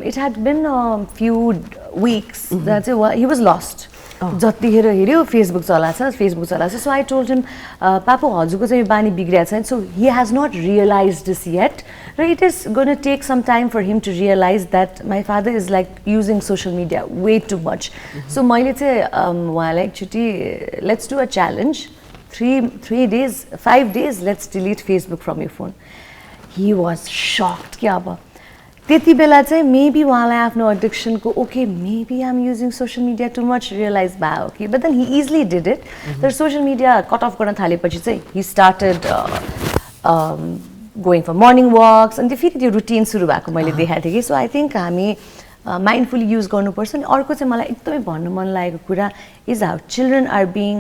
it had been few weeks that he was lost. जतिखेर हेऱ्यो फेसबुक चलाछ सो आई टोल्ड हिम पापा हजुरको चाहिँ बानी बिग्रिएको छैन so he has not realize this yet र it is gone take some time for him to realize that my father is like using social media way too much सो मैले चाहिँ उहाँलाई एकचोटि let's do a challenge 3 days 5 days let's delete Facebook from your phone he was shocked कि अब त्यति बेला चाहिँ मेबी उहाँलाई आफ्नो एडिक्सनको okay maybe I am using social media too much realize भयो कि but then he easily did it तर सोसियल मिडिया कट अफ गर्न थालेपछि चाहिँ he started going for morning walks अनि फेरि त्यो रुटिन सुरु भएको मैले देखाएको थिएँ कि सो आई थिङ्क हामी माइन्डफुली युज गर्नुपर्छ अनि अर्को चाहिँ मलाई एकदमै भन्नु मन लागेको कुरा is how children are being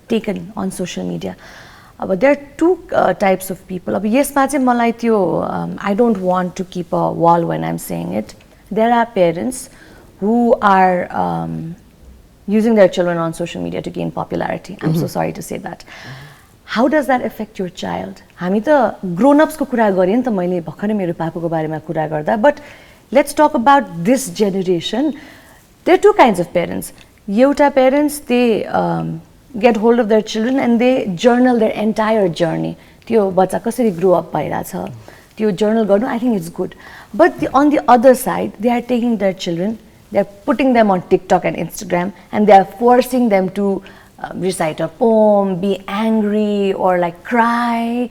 taken on social media अब there are two types of people अब यसमा चाहिँ मलाई त्यो I don't want to keep a wall when I am saying it there are parents who are using their children on social media to gain popularity. I'm so sorry to say that. How does that affect your child? हामी त grown-ups को कुरा गरेँ नि त मैले भर्खरै मेरो पापाको बारेमा कुरा गर्दा but let's talk about this generation. There are two kinds of parents. एउटा parents they get hold of their children and they journal their entire journey. त्यो बच्चा कसरी grow up भइरहेछ त्यो journal गर्नु I think it's good. But on the other side they are taking their children, they are putting them on TikTok and Instagram and they are forcing them to recite a poem, be angry or like cry,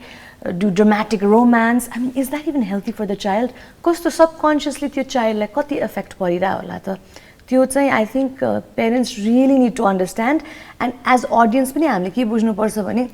do dramatic romance. I mean, is that even healthy for the child? Because subconsciously your child like कति effect परिरहेको होला त त्यो चाहिँ I think parents really need to understand and as audience पनि हामीले के बुझ्नुपर्छ भने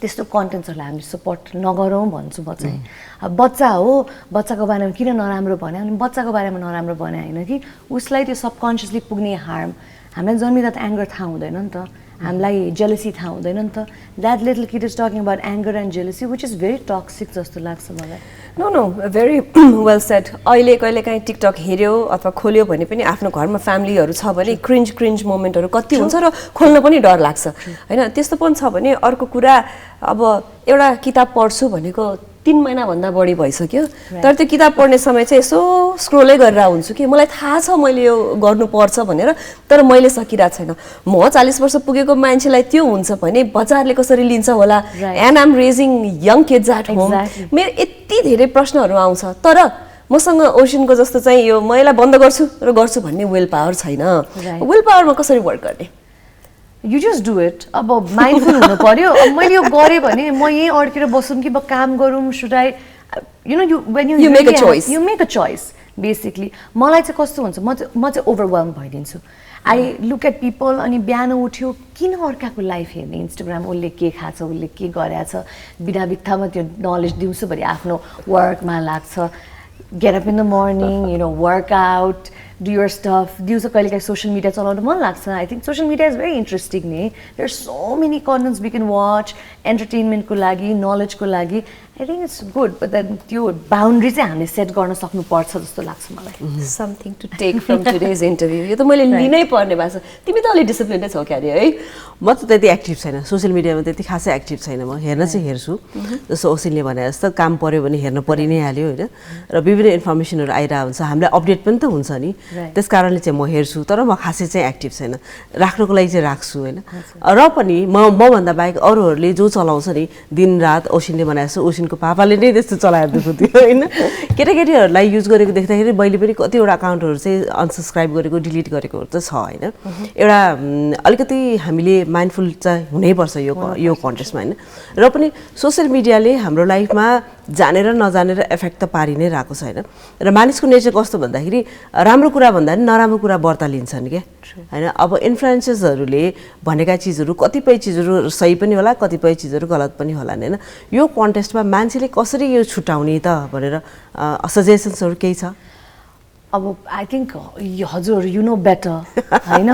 त्यस्तो कन्टेन्ट्सहरूलाई हामीले सपोर्ट नगरौँ भन्छु म चाहिँ अब बच्चा हो बच्चाको बारेमा किन नराम्रो भन्यो अनि बच्चाको बारेमा नराम्रो भने होइन कि उसलाई त्यो सबकन्सियसली पुग्ने हार्म हामीलाई जन्मिँदा त एङ्गर थाहा हुँदैन नि त हामीलाई जेलसी थाहा हुँदैन नि त that little kid is talking about anger and jealousy which is very toxic जस्तो लाग्छ मलाई नो भेरी वेल सेट अहिले कहिले काहीँ टिकटक हेऱ्यो अथवा खोल्यो भने पनि आफ्नो घरमा फ्यामिलीहरू छ भने क्रिन्ज मोमेन्टहरू कति हुन्छ र खोल्न पनि डर लाग्छ होइन त्यस्तो पनि छ भने अर्को कुरा अब एउटा किताब पढ्छु भनेको 3 महिनाभन्दा बढी भइसक्यो तर त्यो किताब पढ्ने समय चाहिँ यसो स्क्रोलै गरेर हुन्छु कि मलाई थाहा छ मैले यो गर्नुपर्छ भनेर तर मैले सकिरहेको छैन म 40 वर्ष पुगेको मान्छेलाई त्यो हुन्छ भने बजारले कसरी लिन्छ होला and I'm raising young kids at home मेरो यति धेरै प्रश्नहरू आउँछ तर मसँग ओसिनको जस्तो चाहिँ यो म यसलाई बन्द गर्छु र गर्छु भन्ने विल पावर छैन विल पावरमा कसरी वर्क गर्ने You just do it. अब mindful हुनु पर्यो अब मैले यो गरेँ भने म यहीँ अड्केर बसौँ कि म काम गरौँ should I you know when you make a choice you make a choice basically मलाई चाहिँ कस्तो हुन्छ म चाहिँ overwhelmed भइदिन्छु I look at people अनि बिहान उठ्यो किन अर्काको लाइफ हेर्ने इन्स्टाग्राम उसले के खाछ उसले के गरेछ बिना बित्थामा त्यो नलेज दिउँसोभरि आफ्नो वर्कमा लाग्छ get up in the morning you know work out do your stuff दिउँसो कहिले काहीँ सोसियल मिडिया चलाउनु मन लाग्छ I think social media is very interesting नि there are so many contents we can watch एन्टरटेनमेन्टको लागि नलेजको लागि I think it's good but then त्यो बााउन्ड्री चाहिँ हामीले सेट गर्न सक्नुपर्छ जस्तो लाग्छ मलाई something to take from today's interview यो त मैले लिनै पर्ने भएको छ तिमी त अलिक डिसिप्लिनै छौ क्यारे है म त त्यति एक्टिभ छैन सोसियल मिडियामा त्यति खासै एक्टिभ छैन म हेर्न चाहिँ हेर्छु जस्तो ओसिनले भने जस्तो काम पऱ्यो भने हेर्न परि नै हाल्यो होइन र विभिन्न इन्फर्मेसनहरू आइरहेको हुन्छ हामीलाई अपडेट पनि त हुन्छ नि त्यस कारणले चाहिँ म हेर्छु तर म खासै चाहिँ एक्टिभ छैन राख्नको लागि चाहिँ राख्छु होइन र पनि मभन्दा बाहेक अरूहरूले जो चलाउँछ नि दिनरात ओसिनले बनाएको छ ओसिनको पापाले नै त्यस्तो चलाएर दिएको थियो होइन केटाकेटीहरूलाई युज गरेको देख्दाखेरि मैले पनि कतिवटा अकाउन्टहरू चाहिँ अनसब्सक्राइब गरेको डिलिट गरेकोहरू त छ होइन एउटा अलिकति हामीले माइन्डफुल चाहिँ हुनैपर्छ यो कन्टेक्स्टमा होइन र पनि सोसियल मिडियाले हाम्रो लाइफमा जानेर नजानेर एफेक्ट त पारि नै रहेको छ होइन र मानिसको नेचर कस्तो भन्दाखेरि राम्रो कुरा भन्दा पनि नराम्रो कुरा व्रत लिन्छन् क्या होइन अब इन्फ्लुएन्सर्सहरूले भनेका चिजहरू कतिपय चिजहरू सही पनि होला कतिपय चिजहरू गलत पनि होला होइन यो कन्टेस्टमा मान्छेले कसरी यो छुटाउने त भनेर सजेसन्सहरू केही छ अब आई थिङ्क हजुर यु नो बेटर होइन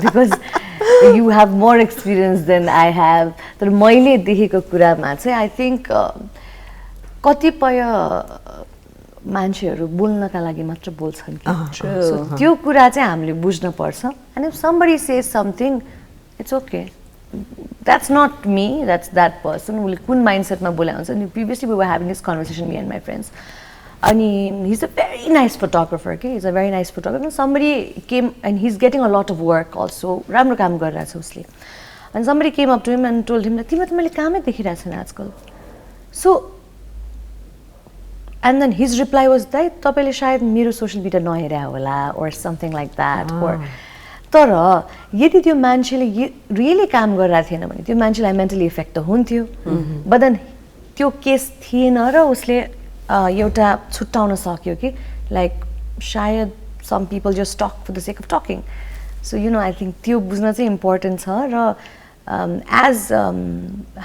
because you have more experience than I have तर मैले देखेको कुरामा चाहिँ आई थिङ्क कतिपय मान्छेहरू बोल्नका लागि मात्र बोल्छन् कि त्यो कुरा चाहिँ हामीले बुझ्नुपर्छ and if somebody says something it's okay that's not me that's that person उसले कुन माइन्डसेटमा बोले हुन्छ नि previously we were having this conversation me and my friends अनि he's a very nice photographer, okay? He's a very nice photographer. Somebody came and he's getting a lot of work also. राम्रो काम गरिरहेछ उसले. And somebody came up to him and told him, तिम्रो त मैले कामै देखिरहेको छैन आजकल. So, and then his reply was, दाइ तपाईँले सायद मेरो सोसियल मिडिया नहेरे होला or something like that. Or तर यदि त्यो मान्छेले रियली काम गरिरहेको थिएन भने त्यो मान्छेलाई मेन्टली इफेक्ट त हुन्थ्यो. बट देन त्यो केस थिएन र उसले एउटा छुट्टाउन सक्यो कि लाइक सायद some people just talk for the sake of talking. So you know I think त्यो बुझ्न चाहिँ इम्पोर्टेन्ट छ र एज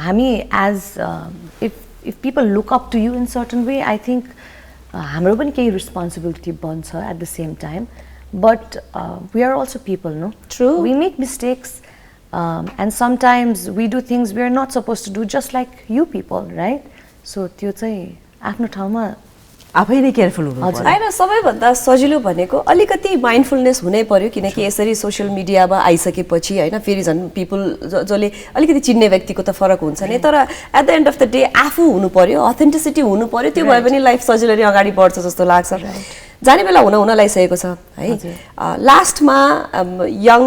हामी as if people look up to you in certain way I think हाम्रो पनि केही रेस्पोन्सिबिलिटी बन्छ at the same time. But we are also people, no? True. We make mistakes, and sometimes we do things we are not supposed to do, just like you people, right? So, त्यो चाहिँ आफ्नो ठाउँमा आफै नै केयरफुल हुनु पर्छ. होइन सबैभन्दा सजिलो भनेको अलिकति माइन्डफुलनेस हुनै पर्यो किनकि यसरी सोसियल मिडियामा आइसकेपछि होइन फेरि झन् पिपल जसले अलिकति चिन्ने व्यक्तिको त फरक हुन्छ नि तर at the end of the day आफू हुनु पर्यो अथेन्टिसिटी हुनु पर्यो त्यो भए पनि लाइफ सजिलै अगाडि बढ्छ जस्तो लाग्छ. जाने बेला हुन लागिसकेको छ है. लास्टमा यङ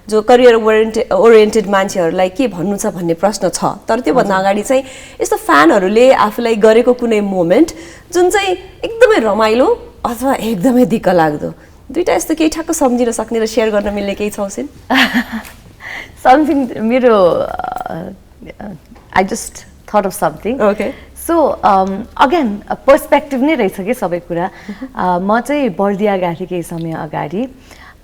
जो करियर ओरिएन्टेड मान्छेहरूलाई के भन्नु छ भन्ने प्रश्न छ तर त्योभन्दा अगाडि चाहिँ यस्तो फ्यानहरूले आफूलाई गरेको कुनै मोमेन्ट जुन चाहिँ एकदमै रमाइलो अथवा एकदमै दिक्क लाग्दो दुईटा यस्तो केही ठ्याक्क सम्झिन सक्ने र सेयर गर्न मिल्ने केही छ उसिन? समथिङ मेरो I just thought of something. Okay. So again perspective नै रहेछ कि सबै कुरा. म चाहिँ बर्दिया गएको थिएँ केही समय अगाडि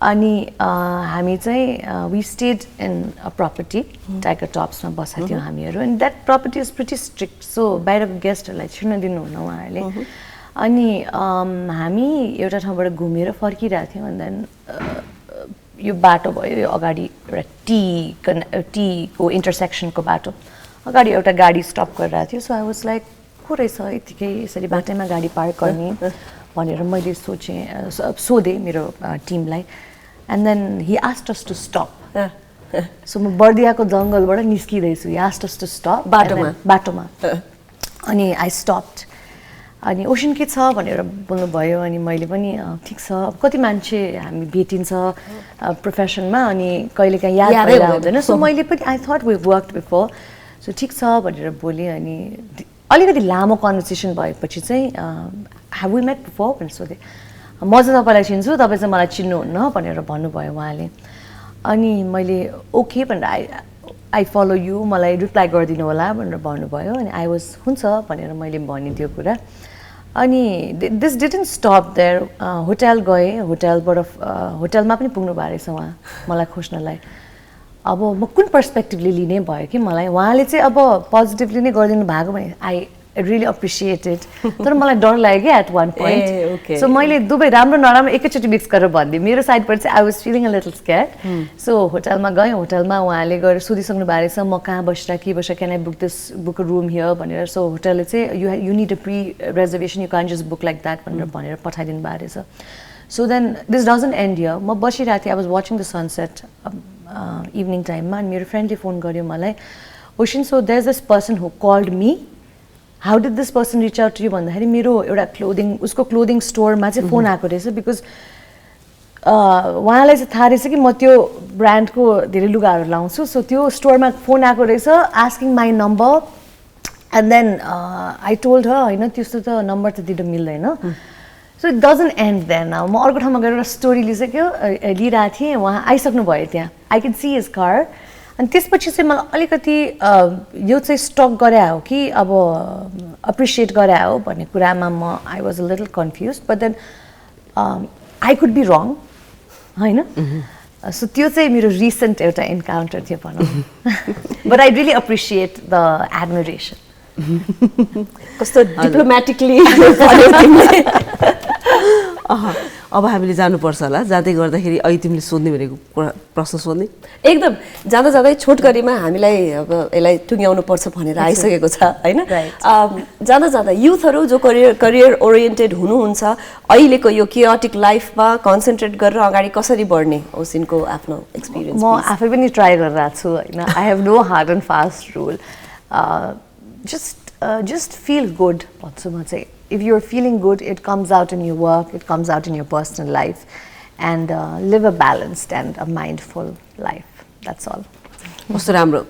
अनि हामी चाहिँ we stayed in a property Tiger टप्समा बसेका थियौँ हामीहरू and that property is pretty strict so बाहिरको गेस्टहरूलाई छिर्न दिनुहुन्न उहाँहरूले. अनि हामी एउटा ठाउँबाट घुमेर फर्किरहेको थियौँ एन्ड देन यो बाटो भयो यो अगाडि एउटा टीको इन्टरसेक्सनको बाटो अगाडि एउटा गाडी स्टप गरिरहेको थियो. सो आई वाज लाइक को रहेछ यतिकै यसरी बाटैमा गाडी पार्क गर्ने भनेर मैले सोधेँ मेरो टिमलाई and then he asked us to stop. So म बर्दियाको जङ्गलबाट निस्किँदैछु. He asked us to stop बाटोमा अनि आई स्टप्ड. अनि ओसन के छ भनेर बोल्नुभयो अनि मैले पनि ठिक छ अब कति मान्छे हामी भेटिन्छ प्रोफेसनमा अनि कहिलेकाहीँ यादै हुँदैन. सो मैले पनि I thought we worked before so ठिक छ भनेर बोलेँ. अनि अलिकति लामो कन्भर्सेसन भएपछि चाहिँ ह्याभ वी मेट बिफोर भनेर सोधेँ. म चाहिँ तपाईँलाई चिन्छु तपाईँ चाहिँ मलाई चिन्नुहुन्न भनेर भन्नुभयो उहाँले. अनि मैले ओके भनेर आई फलो यु मलाई रिप्लाई गरिदिनु होला भनेर भन्नुभयो. अनि आई वाज हुन्छ भनेर मैले भनिदियो कुरा. अनि this didn't stop there. Hotel गएँ होटलमा पनि पुग्नु भएको रहेछ उहाँ मलाई खोज्नलाई. अब म कुन पर्सपेक्टिभले लिने भयो कि मलाई उहाँले चाहिँ अब पोजिटिभली नै गरिदिनु भएको भने आई रियली अप्रिसिएटेड. तर मलाई डर लाग्यो क्या एट वान पोइन्ट. सो मैले दुवै राम्रो नराम्रो एकैचोटि मिक्स गरेर भनिदिएँ. मेरो साइडबाट चाहिँ I was feeling a little scared. So होटलमा गएँ होटलमा उहाँले गएर सोधिसक्नु भएको रहेछ म कहाँ बसेर के बसेर can I book a room here भनेर. सो होटलले चाहिँ you need a pre reservation you can just book like that भनेर पठाइदिनु भएको रहेछ. So then this doesn't end here. म बसिरहेको थिएँ I was watching the sunset evening टाइममा. अनि मेरो फ्रेन्डले फोन गर्यो मलाई Ocean so there is this person who called me how did this person reach out to you भन्दाखेरि मेरो एउटा उसको क्लोदिङ स्टोरमा चाहिँ फोन आएको रहेछ बिकज उहाँलाई चाहिँ थाहा रहेछ कि म त्यो ब्रान्डको धेरै लुगाहरू लाउँछु. सो त्यो स्टोरमा फोन आएको रहेछ asking my number and then I told her होइन त्यस्तो त नम्बर त दिनु मिल्दैन. So it doesn't and then. म अर्को ठाउँमा गएर एउटा स्टोरी लिइरहेको थिएँ उहाँ आइसक्नु भयो त्यहाँ. I can see his car. अनि त्यसपछि चाहिँ मलाई अलिकति यो चाहिँ स्टक गरे हो कि अब अप्रिसिएट गरे हो भन्ने कुरामा म I was a little confuse. But then I could be wrong होइन. सो त्यो चाहिँ मेरो रिसेन्ट एउटा इन्काउन्टर थियो भनौँ. But I really appreciate the admiration. कस्तो डिप्लोमेटिकली अब हामीले जानुपर्छ होला. जाँदै गर्दाखेरि अहिले तिमीले सोध्ने भनेको प्रश्न सोध्ने एकदम जाँदा जाँदै छोटकरीमा हामीलाई अब यसलाई टुङ्ग्याउनु पर्छ भनेर आइसकेको छ होइन. जाँदा जाँदा युथहरू जो करियर ओरिएन्टेड हुनुहुन्छ अहिलेको यो केयोटिक लाइफमा कन्सन्ट्रेट गरेर अगाडि कसरी बढ्ने ओसिनको आफ्नो एक्सपिरियन्स? म आफै पनि ट्राई गरिरहेको छु होइन. I have no hard and fast rule. Just feel good भन्छु म चाहिँ. if you're feeling good, it comes out in your work, it comes out in your personal life, and live a balanced and a mindful life. That's all. कस्तो राम्रो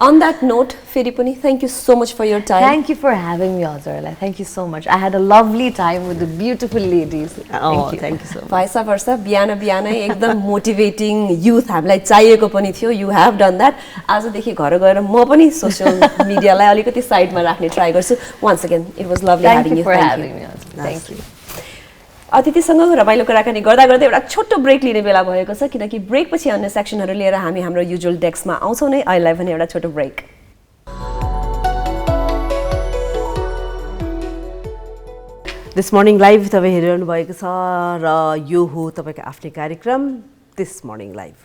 On that note, फेरि पनि thank you so much for your time. Thank you for having me, Azarla. Thank you so much. I had a lovely time with the beautiful ladies. Thank you. Thank you so much. भाइसा वर्षा बिहान बिहानै एकदम मोटिभेटिङ युथ हामीलाई चाहिएको पनि थियो. You have done that. आजदेखि घर गएर म पनि सोसियल मिडियालाई अलिकति साइडमा राख्ने ट्राई गर्छु. Once again, it was lovely Thank having you you. for Thank having you. me, Azarla. Thank you. अतिथिसँग रमाइलो कुराकानी गर्दा गर्दै एउटा छोटो ब्रेक लिने बेला भएको छ किनकि ब्रेक पछि अन्य सेक्सनहरू लिएर हामी हाम्रो युजुअल डेस्कमा आउँछौँ नै. अहिलेलाई भने एउटा छोटो ब्रेक. दिस मर्निङ लाइभ तपाईँ हेरिरहनु भएको छ र यो हो तपाईँको आफ्नै कार्यक्रम दिस मर्निङ लाइभ.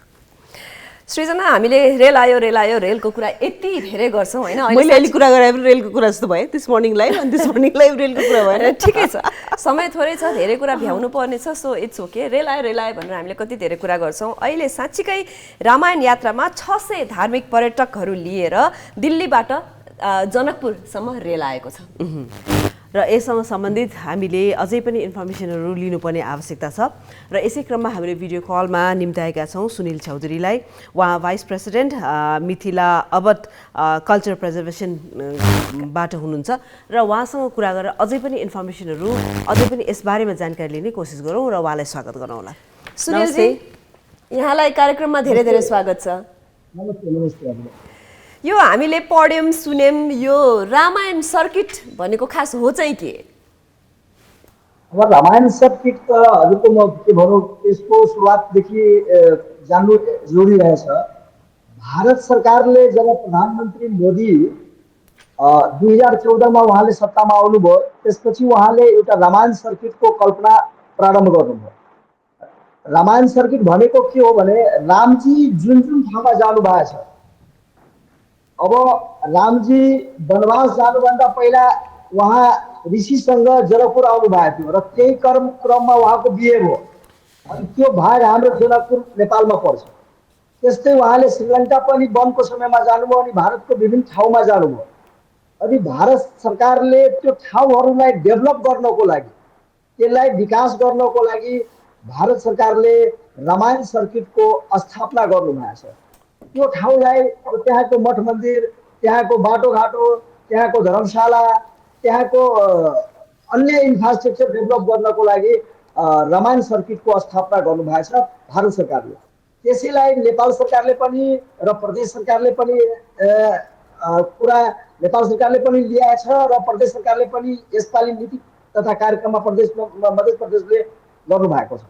सृजना, हामीले रेल आयो रेलको कुरा यति धेरै गर्छौँ होइन. मैले अहिले कुरा गरे पनि रेलको कुरा जस्तो भयो. दिस मर्निङ लाइभ अनि दिस मर्निङ लाइभ रेलको कुरा भयो. ठिकै छ, समय थोरै छ, धेरै कुरा भ्याउनु पर्ने छ. So it's okay. रेल आयो भनेर हामीले कति धेरै कुरा गर्छौँ. अहिले साँच्चीकै रामायण यात्रामा 600 धार्मिक पर्यटकहरू लिएर दिल्लीबाट जनकपुरसम्म रेल आएको छ. र यससँग सम्बन्धित हामीले अझै पनि इन्फर्मेसनहरू लिनुपर्ने आवश्यकता छ र यसै क्रममा हामीले भिडियो कलमा निम्ताएका छौँ सुनिल चौधरीलाई. उहाँ vice president Mithila Awadh culture प्रिजर्भेसनबाट हुनुहुन्छ र उहाँसँग कुरा गरेर अझै पनि इन्फर्मेसनहरू अझै पनि यसबारेमा जानकारी लिने कोसिस गरौँ र उहाँलाई स्वागत गरौँला. सुनिलजी, यहाँलाई कार्यक्रममा धेरै धेरै स्वागत छ. यो हामीले पढ्यौँ सुन्यौँ, यो रामायण सर्किट भनेको खास हो चाहिँ के? अब रामायण सर्किट त हजुरको म के भनौँ त्यसको सुरुवातदेखि जान्नु जरुरी रहेछ. भारत सरकारले जब प्रधानमन्त्री मोदी 2014 मा उहाँले सत्तामा आउनुभयो त्यसपछि उहाँले एउटा रामायण सर्किटको कल्पना प्रारम्भ गर्नुभयो. रामायण सर्किट भनेको के हो भने रामजी जुन जुन ठाउँमा जानु भएको छ, अब रामजी वनवास जानुभन्दा पहिला उहाँ ऋषिसँग जनकपुर आउनु भएको थियो र त्यही क्रममा उहाँको बिहे भयो अनि त्यो भएर हाम्रो जनकपुर नेपालमा पर्छ. त्यस्तै उहाँले श्रीलङ्का पनि वनको समयमा जानुभयो अनि भारतको विभिन्न ठाउँमा जानुभयो. अनि भारत सरकारले त्यो ठाउँहरूलाई डेभलप गर्नको लागि, त्यसलाई विकास गर्नको लागि भारत सरकारले रामायण सर्किटको स्थापना गर्नुभएको छ. त्यो ठाउँलाई अब त्यहाँको मठ मन्दिर, त्यहाँको बाटोघाटो, त्यहाँको धर्मशाला, त्यहाँको अन्य इन्फ्रास्ट्रक्चर डेभलप गर्नको लागि रामायण सर्किटको स्थापना गर्नुभएको छ भारत सरकारले. त्यसैलाई नेपाल सरकारले पनि र प्रदेश सरकारले पनि कुरा नेपाल सरकारले पनि ल्याएछ र प्रदेश सरकारले पनि यसपालि नीति तथा कार्यक्रममा मध्य प्रदेशले गर्नुभएको छ.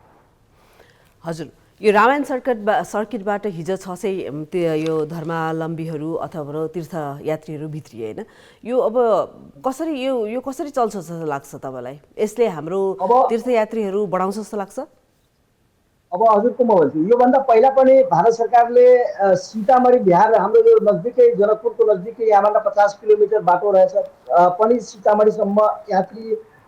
हजुर, यो रामायण सर्किटबाट हिजो 600 यो धर्मावलम्बीहरू अथवा तीर्थयात्रीहरू भित्रिए होइन. यो अब कसरी यो कसरी चल्छ जस्तो लाग्छ तपाईँलाई? यसले हाम्रो तीर्थयात्रीहरू बढाउँछ जस्तो लाग्छ? अब हजुरको म भन्छु, योभन्दा पहिला पनि भारत सरकारले सीतामढी बिहार हाम्रो यो नजदिकै जनकपुरको नजदिकै यहाँबाट 50 किलोमिटर बाटो रहेछ पनि सीतामढीसम्म यात्री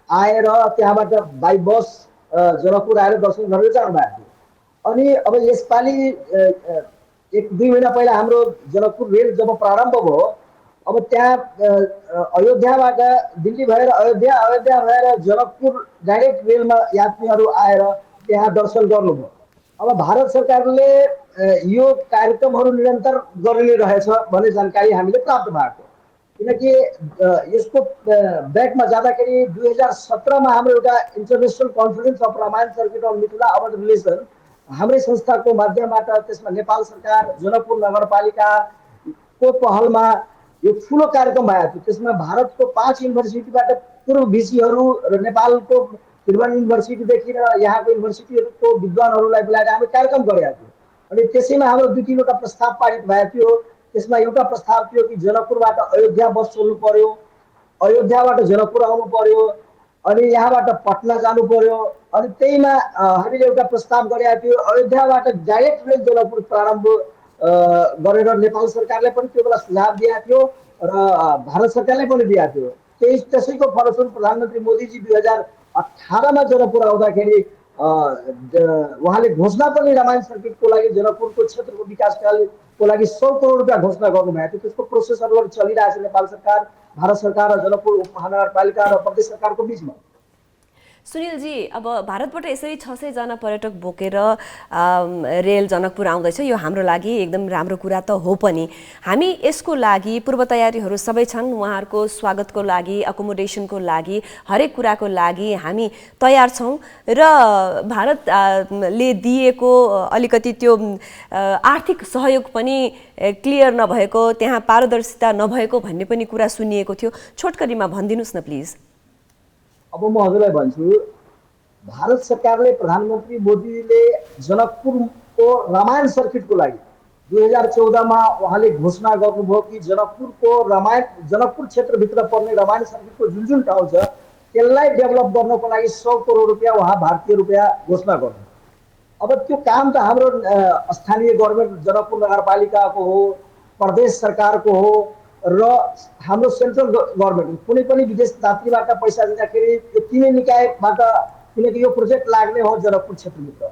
आएर त्यहाँबाट बाई बस जनकपुर आएर दर्शन गरेर जानुभएको थियो. अनि अब यसपालि 1-2 महिना पहिला हाम्रो जनकपुर रेल जब प्रारम्भ भयो, अब त्यहाँ अयोध्याबाट दिल्ली भएर अयोध्या भएर जनकपुर डाइरेक्ट रेलमा यात्रीहरू आएर त्यहाँ दर्शन गर्नुभयो. अब भारत सरकारले यो कार्यक्रमहरू निरन्तर गरिने रहेछ भन्ने जानकारी हामीले प्राप्त भएको. किनकि यसको ब्याकमा जाँदाखेरि 2017 मा हाम्रो एउटा international conference of Ramayana circuit on Mithila Awadh relation हाम्रै संस्थाको माध्यमबाट त्यसमा नेपाल सरकार जनकपुर नगरपालिकाको पहलमा यो ठुलो कार्यक्रम भएको थियो. त्यसमा भारतको 5 युनिभर्सिटीबाट पूर्व भिसीहरू र नेपालको त्रिभुवन युनिभर्सिटीदेखि र यहाँको युनिभर्सिटीहरूको विद्वानहरूलाई बोलाएर हामी कार्यक्रम गरेका थियौँ. अनि त्यसैमा हाम्रो 2-3वटा प्रस्ताव पारित भएको थियो. त्यसमा एउटा प्रस्ताव थियो कि जनकपुरबाट अयोध्या बस चल्नु पर्यो, अयोध्याबाट जनकपुर आउनु पर्यो, अनि यहाँबाट पटना जानु पर्यो. अनि त्यहीमा हामीले एउटा प्रस्ताव गरेका थियौँ अयोध्याबाट डाइरेक्ट रेल जनकपुर प्रारम्भ गरेर नेपाल सरकारले पनि त्यो बेला सुझाव दिएको थियो र भारत सरकारले पनि दिएको थियो. त्यसैको फलस्वरूप प्रधानमन्त्री मोदीजी 2018 मा जनकपुर आउँदाखेरि उहाँले घोषणा पनि रामायण सर्किटको लागि जनकपुरको क्षेत्रको विकासको लागि 100 करोड रुपियाँ घोषणा गर्नुभएको थियो। त्यसको प्रोसेसहरू चलिरहेको छ नेपाल सरकार, भारत सरकार र जनकपुर उपमहानगरपालिका र प्रदेश सरकारको बिचमा। सुनिलजी, अब भारतबाट यसरी 600 जना पर्यटक बोकेर रेल जनकपुर आउँदैछ, यो हाम्रो लागि एकदम राम्रो कुरा त हो पनि। हामी यसको लागि पूर्व तयारीहरू सबै छन्, उहाँहरूको स्वागतको लागि, अकोमोडेसनको लागि, हरेक कुराको लागि हामी तयार छौँ र भारतले दिएको अलिकति त्यो आर्थिक सहयोग पनि क्लियर नभएको, त्यहाँ पारदर्शिता नभएको भन्ने पनि कुरा सुनिएको थियो। छोटकरीमा भनिदिनुहोस् न प्लिज। अब म हजुरलाई भन्छु, भारत सरकारले, प्रधानमन्त्री मोदीले जनकपुरको रामायण सर्किटको लागि 2014 मा उहाँले घोषणा गर्नुभयो कि जनकपुर क्षेत्रभित्र पर्ने रामायण सर्किटको जुन जुन ठाउँ छ त्यसलाई डेभलप गर्नको लागि 100 करोड रुपियाँ उहाँ भारतीय रुपियाँ घोषणा गर्नु। अब त्यो काम त हाम्रो स्थानीय गभर्मेन्ट जनकपुर नगरपालिकाको हो, प्रदेश सरकारको हो र हाम्रो सेन्ट्रल गभर्मेन्ट। कुनै पनि विदेश यात्रीबाट पैसा दिँदाखेरि यो तिनै निकायबाट, किनकि यो प्रोजेक्ट लाग्ने हो जनकपुर क्षेत्रभित्र,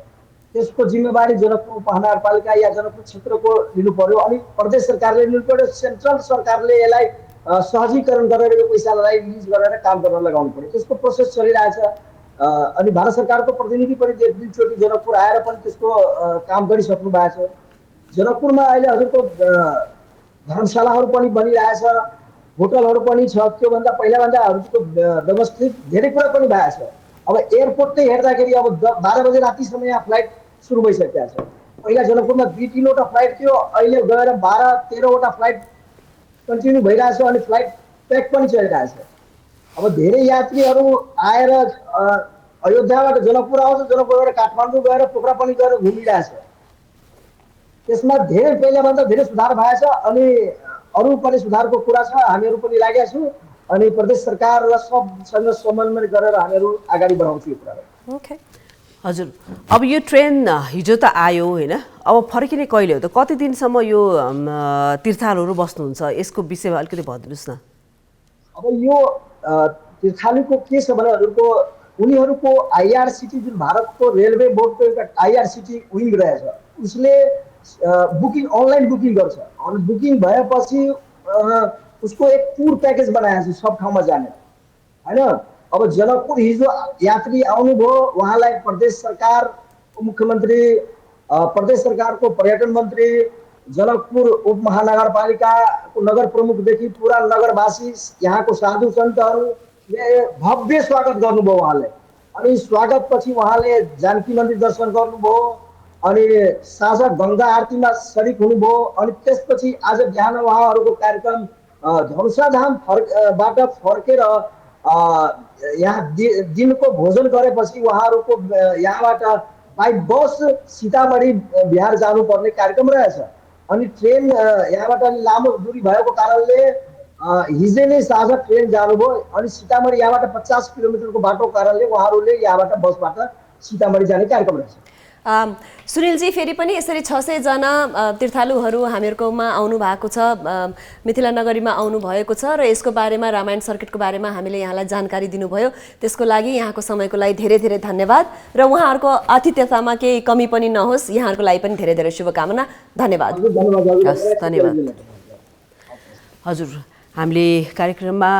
त्यसको जिम्मेवारी जनकपुर उपमहानगरपालिका या जनकपुर क्षेत्रको लिनु पर्यो, अनि प्रदेश सरकारले लिनु पर्यो, सेन्ट्रल सरकारले यसलाई सहजीकरण गरेर यो पैसालाई रिलिज गरेर काम गर्न लगाउनु पर्यो। त्यसको प्रोसेस चलिरहेछ। अनि भारत सरकारको प्रतिनिधि पनि दुईचोटि जनकपुर आएर पनि त्यसको काम गरिसक्नु भएको छ। जनकपुरमा अहिले हजुरको धर्मशालाहरू पनि बनिरहेछ, होटलहरू पनि छ। त्योभन्दा पहिलाभन्दा हजुरको व्यवस्थित धेरै कुरा पनि भएको छ। अब एयरपोर्ट नै हेर्दाखेरि अब 12 बजे रातिसम्म यहाँ फ्लाइट सुरु भइसकेको छ। पहिला जनकपुरमा 2-3वटा फ्लाइट थियो, अहिले गएर 12-13वटा फ्लाइट कन्टिन्यू भइरहेछ अनि फ्लाइट प्याक पनि चलिरहेछ। अब धेरै यात्रीहरू आएर अयोध्याबाट जनकपुर आउँछ, जनकपुरबाट काठमाडौँ गएर पोखरा पनि गएर घुमिरहेछ। त्यसमा धेरै पहिलाभन्दा धेरै सुधार भएको छ अनि अरू पनि सुधारको कुरा छ। हामीहरू पनि लागेका छौँ अनि प्रदेश सरकार र सबसँग समन्वय गरेर हामीहरू अगाडि बढाउँछौँ यो कुरालाई। ओके हजुर, अब यो ट्रेन हिजो त आयो होइन, अब फर्किने कहिले हो त? कति दिनसम्म यो तीर्थालुहरू बस्नुहुन्छ? यसको विषयमा अलिकति भनिदिनुहोस् न। अब यो तीर्थालुको के छ भने हजुरको उनीहरूको आइआरसिटी जुन भारतको रेलवे बोर्डको एउटा आइआरसिटी विङ रहेछ, उसले बुकिङ अनलाइन बुकिङ गर्छ अनि बुकिङ भएपछि उसको एक टुर प्याकेज बनाएको छ सब ठाउँमा जाने होइन। अब जनकपुर हिजो यात्री आउनुभयो, उहाँलाई प्रदेश सरकार, मुख्यमन्त्री, प्रदेश सरकारको पर्यटन मन्त्री, जनकपुर उपमहानगरपालिकाको नगर प्रमुखदेखि पुरा नगरवासी, यहाँको साधु सन्तहरूले भव्य स्वागत गर्नुभयो उहाँले। अनि स्वागतपछि उहाँले जानकी मन्दिर दर्शन गर्नुभयो अनि साँझ गङ्गा आरतीमा सरिक हुनुभयो। अनि त्यसपछि आज बिहान उहाँहरूको कार्यक्रम धनुषाधामबाट फर्केर यहाँ दिनको भोजन गरेपछि उहाँहरूको यहाँबाट बाई बस सीतामढी बिहार जानुपर्ने कार्यक्रम रहेछ। अनि ट्रेन यहाँबाट लामो दूरी भएको कारणले हिजै नै साँझ ट्रेन जानुभयो अनि सीतामढी यहाँबाट 50 किलोमिटरको बाटो कारणले उहाँहरूले यहाँबाट बसबाट सीतामढी जाने कार्यक्रम रहेछ। सुनिलजी, फेरि पनि यसरी 600 जना तीर्थालुहरू हामीहरूकोमा आउनु भएको छ, मिथिला नगरीमा आउनु भएको छ र यसको बारेमा, रामायण सर्किटको बारेमा हामीले यहाँलाई जानकारी दिनुभयो। त्यसको लागि यहाँको समयको लागि धेरै धेरै धन्यवाद र उहाँहरूको आतिथ्यतामा केही कमी पनि नहोस्, यहाँहरूको लागि पनि धेरै धेरै शुभकामना। धन्यवाद। धन्यवाद। हजुर, हामीले कार्यक्रममा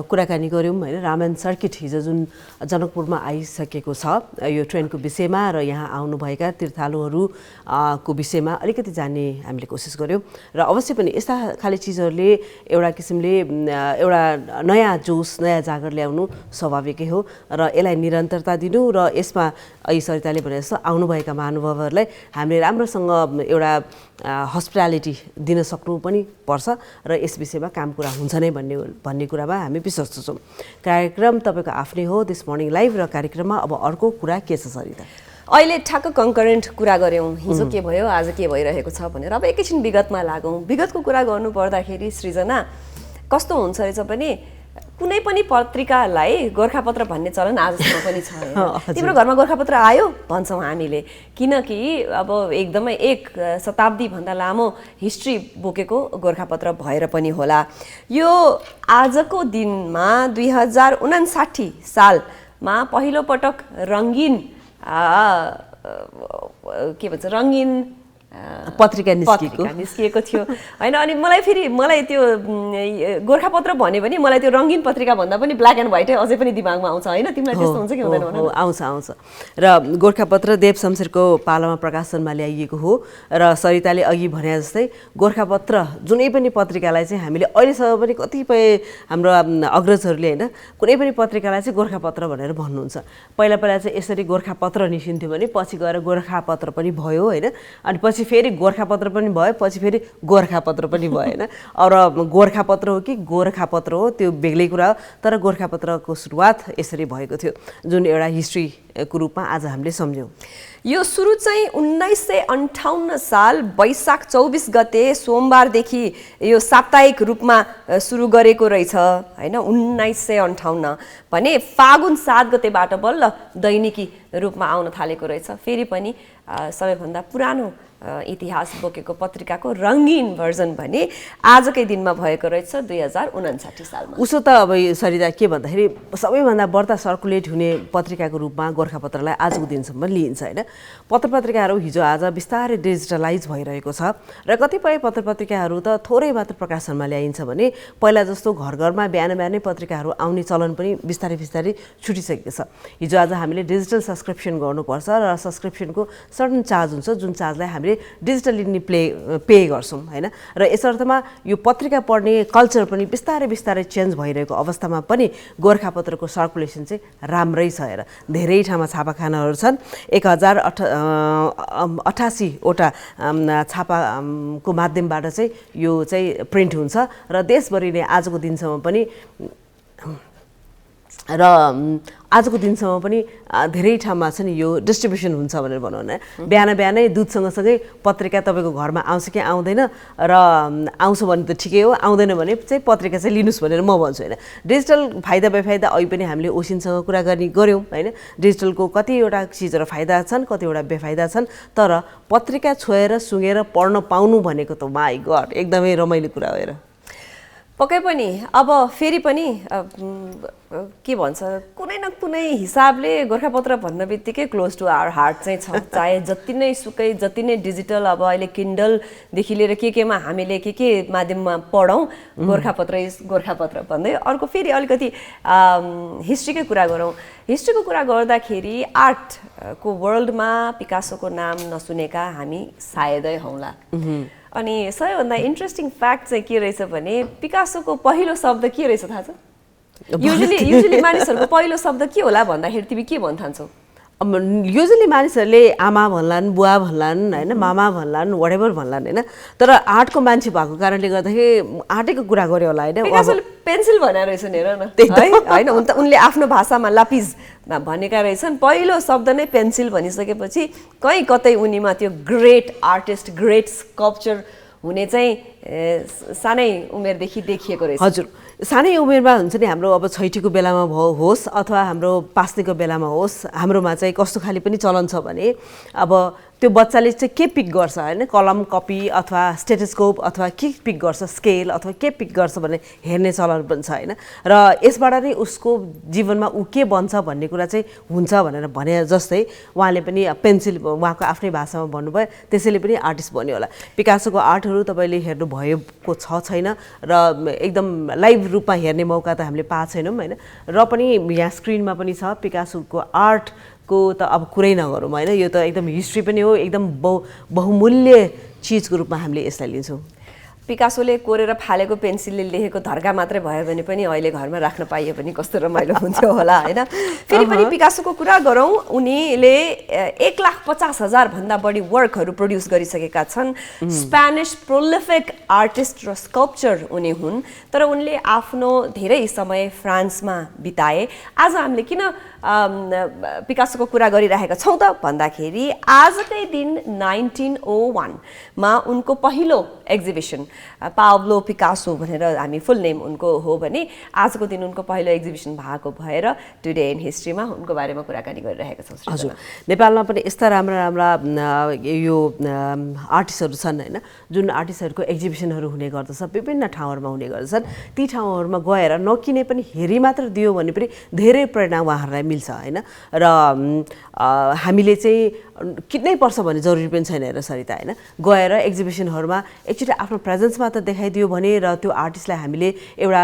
कुराकानी गऱ्यौँ होइन, रामायण सर्किट हिजो जुन जनकपुरमा आइसकेको छ यो ट्रेनको विषयमा र यहाँ आउनुभएका तीर्थालुहरू को विषयमा अलिकति जान्ने हामीले कोसिस गऱ्यौँ। र अवश्य पनि यस्ता खाले चिजहरूले एउटा किसिमले एउटा नयाँ जोस, नयाँ जागर ल्याउनु स्वाभाविकै हो र यसलाई निरन्तरता दिनु र यसमा अहिले सरिताले भने जस्तो आउनुभएका महानुभावहरूलाई हामीले राम्रोसँग एउटा हस्पिटालिटी दिन सक्नु पनि पर्छ र यस विषयमा काम कुरा हुन्छ नै भन्ने कुरामा हामी विश्वस्त छौँ। कार्यक्रम तपाईँको आफ्नै हो दिस मर्निङ लाइभ र कार्यक्रममा अब अर्को कुरा के छ सरिता? अहिले ठ्याक्क कन्करेन्ट कुरा गऱ्यौँ, हिजो के भयो, आज के भइरहेको छ भनेर। अब एकैछिन विगतमा लागौँ। विगतको कुरा गर्नु पर्दाखेरि सृजना कस्तो हुन्छ रहेछ भने कुनै पनि पत्रिकालाई गोर्खापत्र भन्ने चलन आजसम्म पनि छ। तिम्रो घरमा गोर्खापत्र आयो भन्छौँ हामीले, किनकि अब एकदमै 1 शताब्दीभन्दा लामो हिस्ट्री बोकेको गोर्खापत्र भएर पनि होला। यो आजको दिनमा 2059 सालमा पहिलो पटक रङ्गीन के भन्छ रङ्गीन पत्रिका निस्किएको थियो होइन। अनि मलाई त्यो गोर्खापत्र भन्यो भने मलाई त्यो रङ्गीन पत्रिका भन्दा पनि ब्ल्याक एन्ड व्हाइटै अझै पनि दिमागमा आउँछ होइन। तिमीलाई त्यस्तो हुन्छ कि हुँदैन भन न? आउँछ र गोर्खापत्र देव शमशेरको पालामा प्रकाशनमा ल्याइएको हो र सरिताले अघि भने जस्तै गोर्खापत्र जुनै पनि पत्रिकालाई चाहिँ हामीले अहिलेसम्म पनि कतिपय हाम्रो अग्रजहरूले होइन कुनै पनि पत्रिकालाई चाहिँ गोर्खापत्र भनेर भन्नुहुन्छ। पहिला चाहिँ यसरी गोर्खापत्र निस्किन्थ्यो भने पछि गएर गोर्खापत्र पनि भयो होइन। अनि पछि फेरि गोर्खापत्र पनि भयो, पछि फेरि गोर्खापत्र पनि भयो होइन। र गोर्खापत्र हो कि गोर्खापत्र हो त्यो बेग्लै कुरा हो, तर गोर्खापत्रको सुरुवात यसरी भएको थियो जुन एउटा हिस्ट्रीको रूपमा आज हामीले सम्झ्यौँ। यो सुरु चाहिँ 1958 साल वैशाख 24 गते सोमबारदेखि यो साप्ताहिक रूपमा सुरु गरेको रहेछ होइन। 1958 भने फागुन 7 गतेबाट बल्ल दैनिकी रूपमा आउन थालेको रहेछ। फेरि पनि सबैभन्दा पुरानो इतिहास बोकेको पत्रिकाको रङ्गीन भर्जन भने आजकै दिनमा भएको रहेछ 2059 सालमा। उसो त अब सरिता के भन्दाखेरि सबैभन्दा बढ्ता सर्कुलेट हुने पत्रिकाको रूपमा गोर्खापत्रलाई आजको दिनसम्म लिइन्छ होइन। पत्रपत्रिकाहरू हिजो आज बिस्तारै डिजिटलाइज भइरहेको छ र कतिपय पत्रपत्रिकाहरू त थोरै मात्र प्रकाशनमा ल्याइन्छ भने पहिला जस्तो घर घरमा बिहानै पत्रिकाहरू आउने चलन पनि बिस्तारै छुटिसकेको छ। हिजो आज हामीले डिजिटल सब्सक्रिप्सन गर्नुपर्छ र सब्सक्रिप्सनको सर्टन चार्ज हुन्छ जुन चार्जलाई हामीले डिजिटली नि पे गर्छौँ होइन। र यस अर्थमा यो पत्रिका पढ्ने कल्चर पनि बिस्तारै चेन्ज भइरहेको अवस्थामा पनि गोर्खापत्रको सर्कुलेसन चाहिँ राम्रै छ हेर। धेरै ठाउँमा छापाखानाहरू छन्। 1088 वटा छापाको माध्यमबाट चाहिँ यो चाहिँ प्रिन्ट हुन्छ र देशभरि नै आजको दिनसम्म पनि धेरै ठाउँमा छ नि यो डिस्ट्रिब्युसन हुन्छ भनेर भनौँ न। बिहानै दुध सँगसँगै पत्रिका तपाईँको घरमा आउँछ कि आउँदैन र आउँछ भने त ठिकै हो, आउँदैन भने चाहिँ पत्रिका चाहिँ लिनुहोस् भनेर म भन्छु होइन। डिजिटल फाइदा बेफाइदा अहिले पनि हामीले ओसिनसँग कुरा गऱ्यौँ होइन। डिजिटलको कतिवटा चिजहरू फाइदा छन्, कतिवटा बेफाइदा छन्, तर पत्रिका छोएर सुँगेर पढ्न पाउनु भनेको त माई गड एकदमै रमाइलो कुरा हो हेर। पक्कै पनि अब फेरि पनि के भन्छ कुनै न कुनै हिसाबले गोर्खापत्र भन्ने बित्तिकै क्लोज टु आवर हार्ट चाहिँ छ। चाहे जति नै सुकै जति नै डिजिटल अब अहिले किन्डलदेखि लिएर केमा हामीले के माध्यममा पढौँ गोर्खापत्र भन्दै अर्को फेरि अलिकति हिस्ट्रीकै कुरा गरौँ। हिस्ट्रीको कुरा गर्दाखेरि आर्टको वर्ल्डमा पिकासोको नाम नसुनेका हामी सायदै हौँला। अनि सबैभन्दा इन्ट्रेस्टिङ फ्याक्ट चाहिँ के रहेछ भने पिकासोको पहिलो शब्द के रहेछ थाहा छ? युजली मानिसहरूको पहिलो शब्द के होला भन्दाखेरि तिमी के भन्न ठान्छौ? युजली मानिसहरूले आमा भन्लान्, बुवा भन्लान् होइन, मामा भन्लान्, वाटेभर भन्लान् होइन। तर आर्टको मान्छे भएको कारणले गर्दाखेरि आर्टैको कुरा गर्यो होला होइन। पिकासोले पेन्सिल भनेर रहेछन् हेर न होइन। उनले आफ्नो भाषामा लापिज भनेका रहेछन्। पहिलो शब्द नै पेन्सिल भनिसकेपछि कहीँ कतै उनीमा त्यो ग्रेट आर्टिस्ट ग्रेट स्कल्पचर हुने चाहिँ सानै उमेरदेखि देखिएको रहेछ। हजुर, सानै उमेरमा हुन्छ नि हाम्रो अब छैठीको बेलामा होस् अथवा हाम्रो पास्नेको बेलामा होस्, हाम्रोमा चाहिँ कस्तो खाले पनि चलन छ भने अब त्यो बच्चाले चाहिँ के पिक गर्छ होइन, कलम कपी अथवा स्टेथोस्कोप अथवा के पिक गर्छ, स्केल अथवा के पिक गर्छ भने हेर्ने चलन पनि छ होइन। र यसबाट नै उसको जीवनमा ऊ के बन्छ भन्ने कुरा चाहिँ हुन्छ भनेर भने जस्तै उहाँले पनि पेन्सिल उहाँको आफ्नै भाषामा भन्नुभयो, त्यसैले पनि आर्टिस्ट बन्यो होला। पिकासोको आर्टहरू तपाईँले हेर्नु भएको छैन र एकदम लाइभ रूपमा हेर्ने मौका त हामीले पाएको छैनौँ होइन। र पनि यहाँ स्क्रिनमा पनि छ पिकासोको आर्टको त अब कुरै नगरौँ होइन। यो त एकदम हिस्ट्री पनि हो, एकदम बहुमूल्य चिजको रूपमा हामीले यसलाई लिन्छौँ। पिकासोले कोरेर फालेको पेन्सिलले लेखेको धर्का मात्रै भयो भने पनि अहिले घरमा राख्न पाइयो भने कस्तो रमाइलो हुन्थ्यो होला होइन। फेरि पनि पिकासोको कुरा गरौँ, उनीले 1,50,000 भन्दा बढी वर्कहरू प्रड्युस गरिसकेका छन्। स्पेनिस प्रोलिफिक आर्टिस्ट र स्कल्पचर उनी हुन्, तर उनले आफ्नो धेरै समय फ्रान्समा बिताए। आज हामीले किन पिकासोको कुरा गरिरहेका छौँ त भन्दाखेरि आजकै दिन 1901 मा उनको पहिलो एक्जिबिसन पाब्लो पिकासो भनेर हामी फुल नेम उनको हो भने आजको दिन उनको पहिलो एक्जिबिसन भएको भएर टुडे इन हिस्ट्रीमा उनको बारेमा कुराकानी गरिरहेका छौँ। हजुर, नेपालमा पनि यस्ता राम्रा राम्रा यो आर्टिस्टहरू छन् होइन, जुन आर्टिस्टहरूको एक्जिबिसनहरू हुने गर्दछ, विभिन्न ठाउँहरूमा हुने गर्दछन्। ती ठाउँहरूमा गएर नकिने पनि हेरी मात्र दियो भने पनि धेरै प्रेरणा उहाँहरूलाई मिल्छ होइन। र हामीले चाहिँ किन्नै पर्छ भन्ने जरुरी पनि छैन हेर सरिता होइन। गएर एक्जिबिसनहरूमा एकचोटि आफ्नो प्रेजेन्स मात्र देखाइदियो भने र त्यो आर्टिस्टलाई हामीले एउटा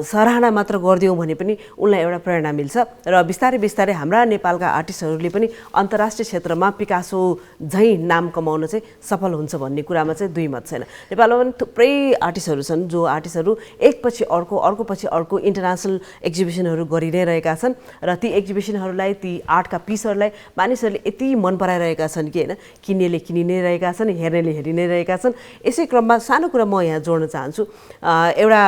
सराहना मात्र गरिदियौँ भने पनि उनलाई एउटा प्रेरणा मिल्छ। र बिस्तारै बिस्तारै हाम्रा नेपालका आर्टिस्टहरूले पनि अन्तर्राष्ट्रिय क्षेत्रमा पिकासो झैँ नाम कमाउन चाहिँ सफल हुन्छ भन्ने कुरामा चाहिँ दुई मत छैन। नेपालमा पनि थुप्रै आर्टिस्टहरू छन् जो आर्टिस्टहरू एकपछि अर्को अर्कोपछि अर्को इन्टरनेसनल एक्जिबिसनहरू गरि नै रहेका छन् र ती एक्जिबिसनहरूलाई ती आर्टका पिसहरूलाई मानिसहरूले यति मन पराइरहेका छन् कि होइन, किन्नेले किनि नै रहेका छन्, हेर्नेले हेरि नै रहेका छन्। यसै क्रममा सानो कुरा म यहाँ जोड्न चाहन्छु। एउटा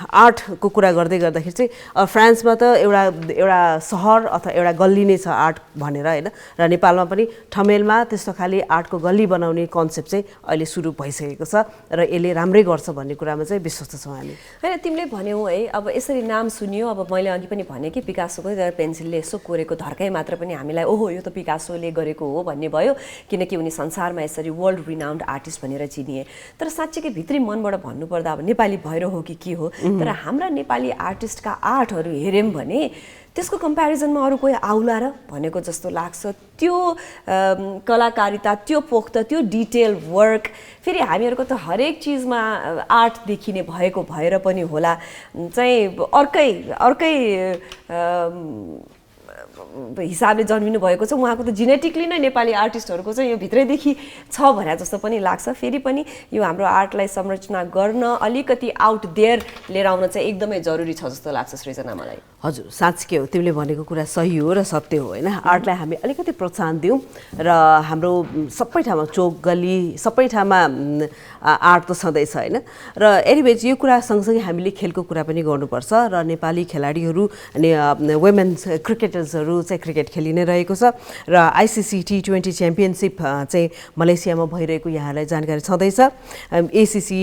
आर्टको कुरा गर्दै गर्दाखेरि चाहिँ फ्रान्समा त एउटा सहर अथवा एउटा गल्ली नै छ आर्ट भनेर होइन, र नेपालमा पनि ठमेलमा त्यस्तो खालि आर्टको गल्ली बनाउने कन्सेप्ट चाहिँ अहिले सुरु भइसकेको छ र यसले राम्रै गर्छ भन्ने कुरामा चाहिँ विश्वस्त छौँ हामी। होइन, तिमीले भन्यौ है, अब यसरी नाम सुनियो, अब मैले अघि पनि भने कि पिकासोको पेन्सिलले यसो कोरेको धर्काइ मात्र पनि हामीलाई ओहो यो त पिकासोले गरेको हो भन्ने भयो, किनकि उनी संसारमा यसरी वर्ल्ड रिनाउन्ड आर्टिस्ट भनेर चिनिए। तर साँच्चीकै भित्री मनबाट भन्नुपर्दा अब नेपाली भएर हो कि के हो, तर हाम्रा नेपाली आर्टिस्टका आर्टहरू हेऱ्यौँ भने त्यसको कम्पेरिजनमा अरू कोही आउला र भनेको जस्तो लाग्छ। त्यो कलाकारिता, त्यो पोख्त, त्यो डिटेल वर्क, फेरि हामीहरूको त हरेक चिजमा आर्ट देखिने भएको भएर पनि होला चाहिँ अर्कै हिसाबले जन्मिनु भएको छ। उहाँको त जेनेटिकली नै नेपाली आर्टिस्टहरूको चाहिँ यो भित्रैदेखि छ भने जस्तो पनि लाग्छ। फेरि पनि यो हाम्रो आर्टलाई संरचना गर्न अलिकति आउट देयर लिएर आउन चाहिँ एकदमै जरुरी छ जस्तो लाग्छ सृजना मलाई। हजुर, साँच्चै हो, तिमीले भनेको कुरा सही हो र सत्य हो होइन। आर्टलाई हामी अलिकति प्रोत्साहन दिउँ र हाम्रो सबै ठाउँमा चोक गल्ली सबै ठाउँमा आर्ट त छँदैछ होइन। र एनिवेज यो कुरा सँगसँगै हामीले खेलको कुरा पनि गर्नुपर्छ र नेपाली खेलाडीहरू अनि वुमेन्स क्रिकेटर्सहरू चाहिँ क्रिकेट खेलि नै रहेको छ र आइसिसी T20 च्याम्पियनसिप चाहिँ मलेसियामा भइरहेको यहाँलाई जानकारी छँदैछ। एसिसी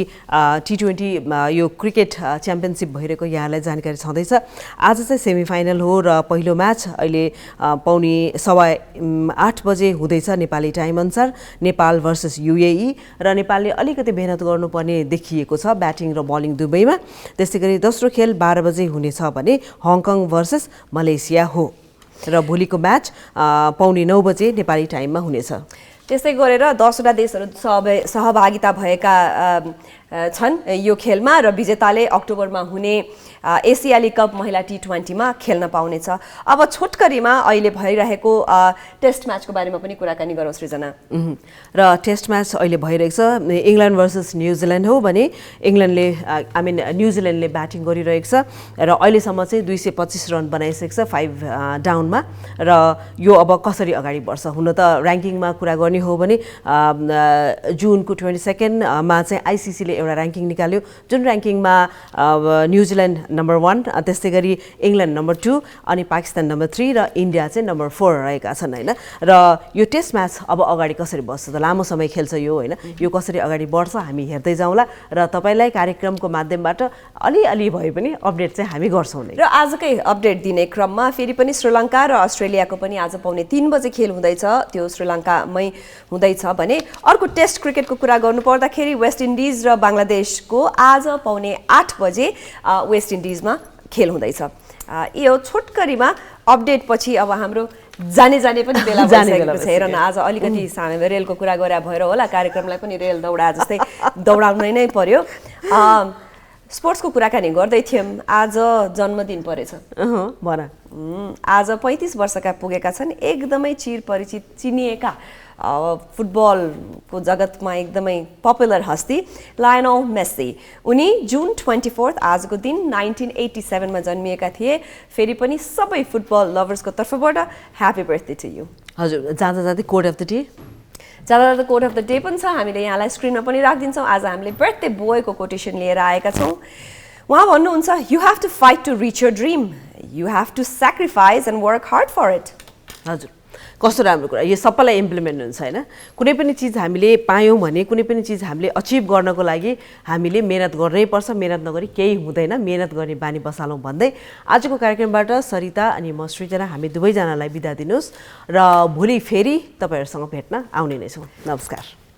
T20 यो क्रिकेट च्याम्पियनसिप भइरहेको यहाँलाई जानकारी छँदैछ। आज चाहिँ सेमिफाइनल हो र पहिलो म्याच अहिले 7:15 बजे हुँदैछ नेपाली टाइम अनुसार, नेपाल भर्सेस UAE र नेपालले अलिकति मेहनत गर्नुपर्ने देखिएको छ ब्याटिङ र बलिङ दुवैमा। त्यस्तै गरी दोस्रो खेल 12 बजे हुनेछ भने हङकङ भर्सेस मलेसिया हो र भोलिको म्याच 9:15 बजे नेपाली टाइममा हुनेछ। त्यस्तै गरेर 10वटा देशहरू सहभागिता भएका छन् यो खेलमा र विजेताले अक्टोबरमा हुने एसियाली कप महिला T20 मा खेल्न पाउनेछ। अब छोटकरीमा अहिले भइरहेको टेस्ट म्याचको बारेमा पनि कुराकानी गरौँ सृजना। र टेस्ट म्याच अहिले भइरहेको छ, इङ्ल्यान्ड भर्सेस न्युजिल्यान्ड हो भने इङ्ल्यान्डले न्युजिल्यान्डले ब्याटिङ गरिरहेको छ र अहिलेसम्म चाहिँ 225 रन बनाइसकेको छ 5 डाउनमा र यो अब कसरी अगाडि बढ्छ। हुन त ऱ्याङ्किङमा कुरा गर्ने हो भने जुनको 22 मा चाहिँ आइसिसीले एउटा ऱ्याङ्किङ निकाल्यो, जुन ऱ्याङ्किङमा न्युजिल्यान्ड नम्बर 1, त्यस्तै गरी इङ्ल्यान्ड नम्बर 2 अनि पाकिस्तान नम्बर 3 र इन्डिया चाहिँ नम्बर 4 रहेका छन् होइन। र यो टेस्ट म्याच अब अगाडि कसरी बढ्छ त, लामो समय खेल्छ यो होइन, यो कसरी अगाडि बढ्छ हामी हेर्दै जाउँला र तपाईँलाई कार्यक्रमको माध्यमबाट अलिअलि भए पनि अपडेट चाहिँ हामी गर्छौँ नै। र आजकै अपडेट दिने क्रममा फेरि पनि श्रीलङ्का र अस्ट्रेलियाको पनि आज 3:15 बजे खेल हुँदैछ, त्यो श्रीलङ्कामै हुँदैछ भने अर्को टेस्ट क्रिकेटको कुरा गर्नुपर्दाखेरि वेस्ट इन्डिज र बङ्गलादेशको आज 8:15 बजे वेस्ट इन्डिजमा खेल हुँदैछ। यो छोटकरीमा अपडेट पछि अब हाम्रो जाने पनि बेला भइसकेको छ। हेर न, आज अलिकति रेलको कुरा गरे भएर होला कार्यक्रमलाई पनि रेल दौडा जस्तै दौडाउनै नै पर्यो। स्पोर्ट्सको कुराकानी गर्दै थियौँ, आज जन्मदिन परेछ भन। आज 35 वर्षका पुगेका छन् एकदमै चिरपरिचित चिनिएका फुटबलको जगतमा एकदमै पपुलर हस्ती लायनल मेस्सी। उनी जुन 24 आजको दिन 1987 मा जन्मिएका थिए। फेरि पनि सबै फुटबल लभर्सको तर्फबाट ह्यापी बर्थडे टु यु। हजुर, जाँदा कोड अफ द डे जाँदा कोड अफ द डे पनि छ, हामीले यहाँलाई स्क्रिनमा पनि राखिदिन्छौँ। आज हामीले बर्थडे बोयको कोटेसन लिएर आएका छौँ। उहाँ भन्नुहुन्छ, you have to fight to reach your dream, you have to sacrifice and work hard for it. हजुर, कस्तो राम्रो कुरा, यो सबैलाई इम्प्लिमेन्ट हुन्छ होइन। कुनै पनि चिज हामीले पायौँ भने, कुनै पनि चिज हामीले अचिभ गर्नको लागि हामीले मेहनत गर्नै पर्छ, मेहनत नगरी केही हुँदैन, मेहनत गर्ने बानी बसालौँ भन्दै आजको कार्यक्रमबाट सरिता अनि म सृजना हामी दुवैजनालाई बिदा दिनुहोस् र भोलि फेरि तपाईँहरूसँग भेट्न आउने नै छौँ। नमस्कार।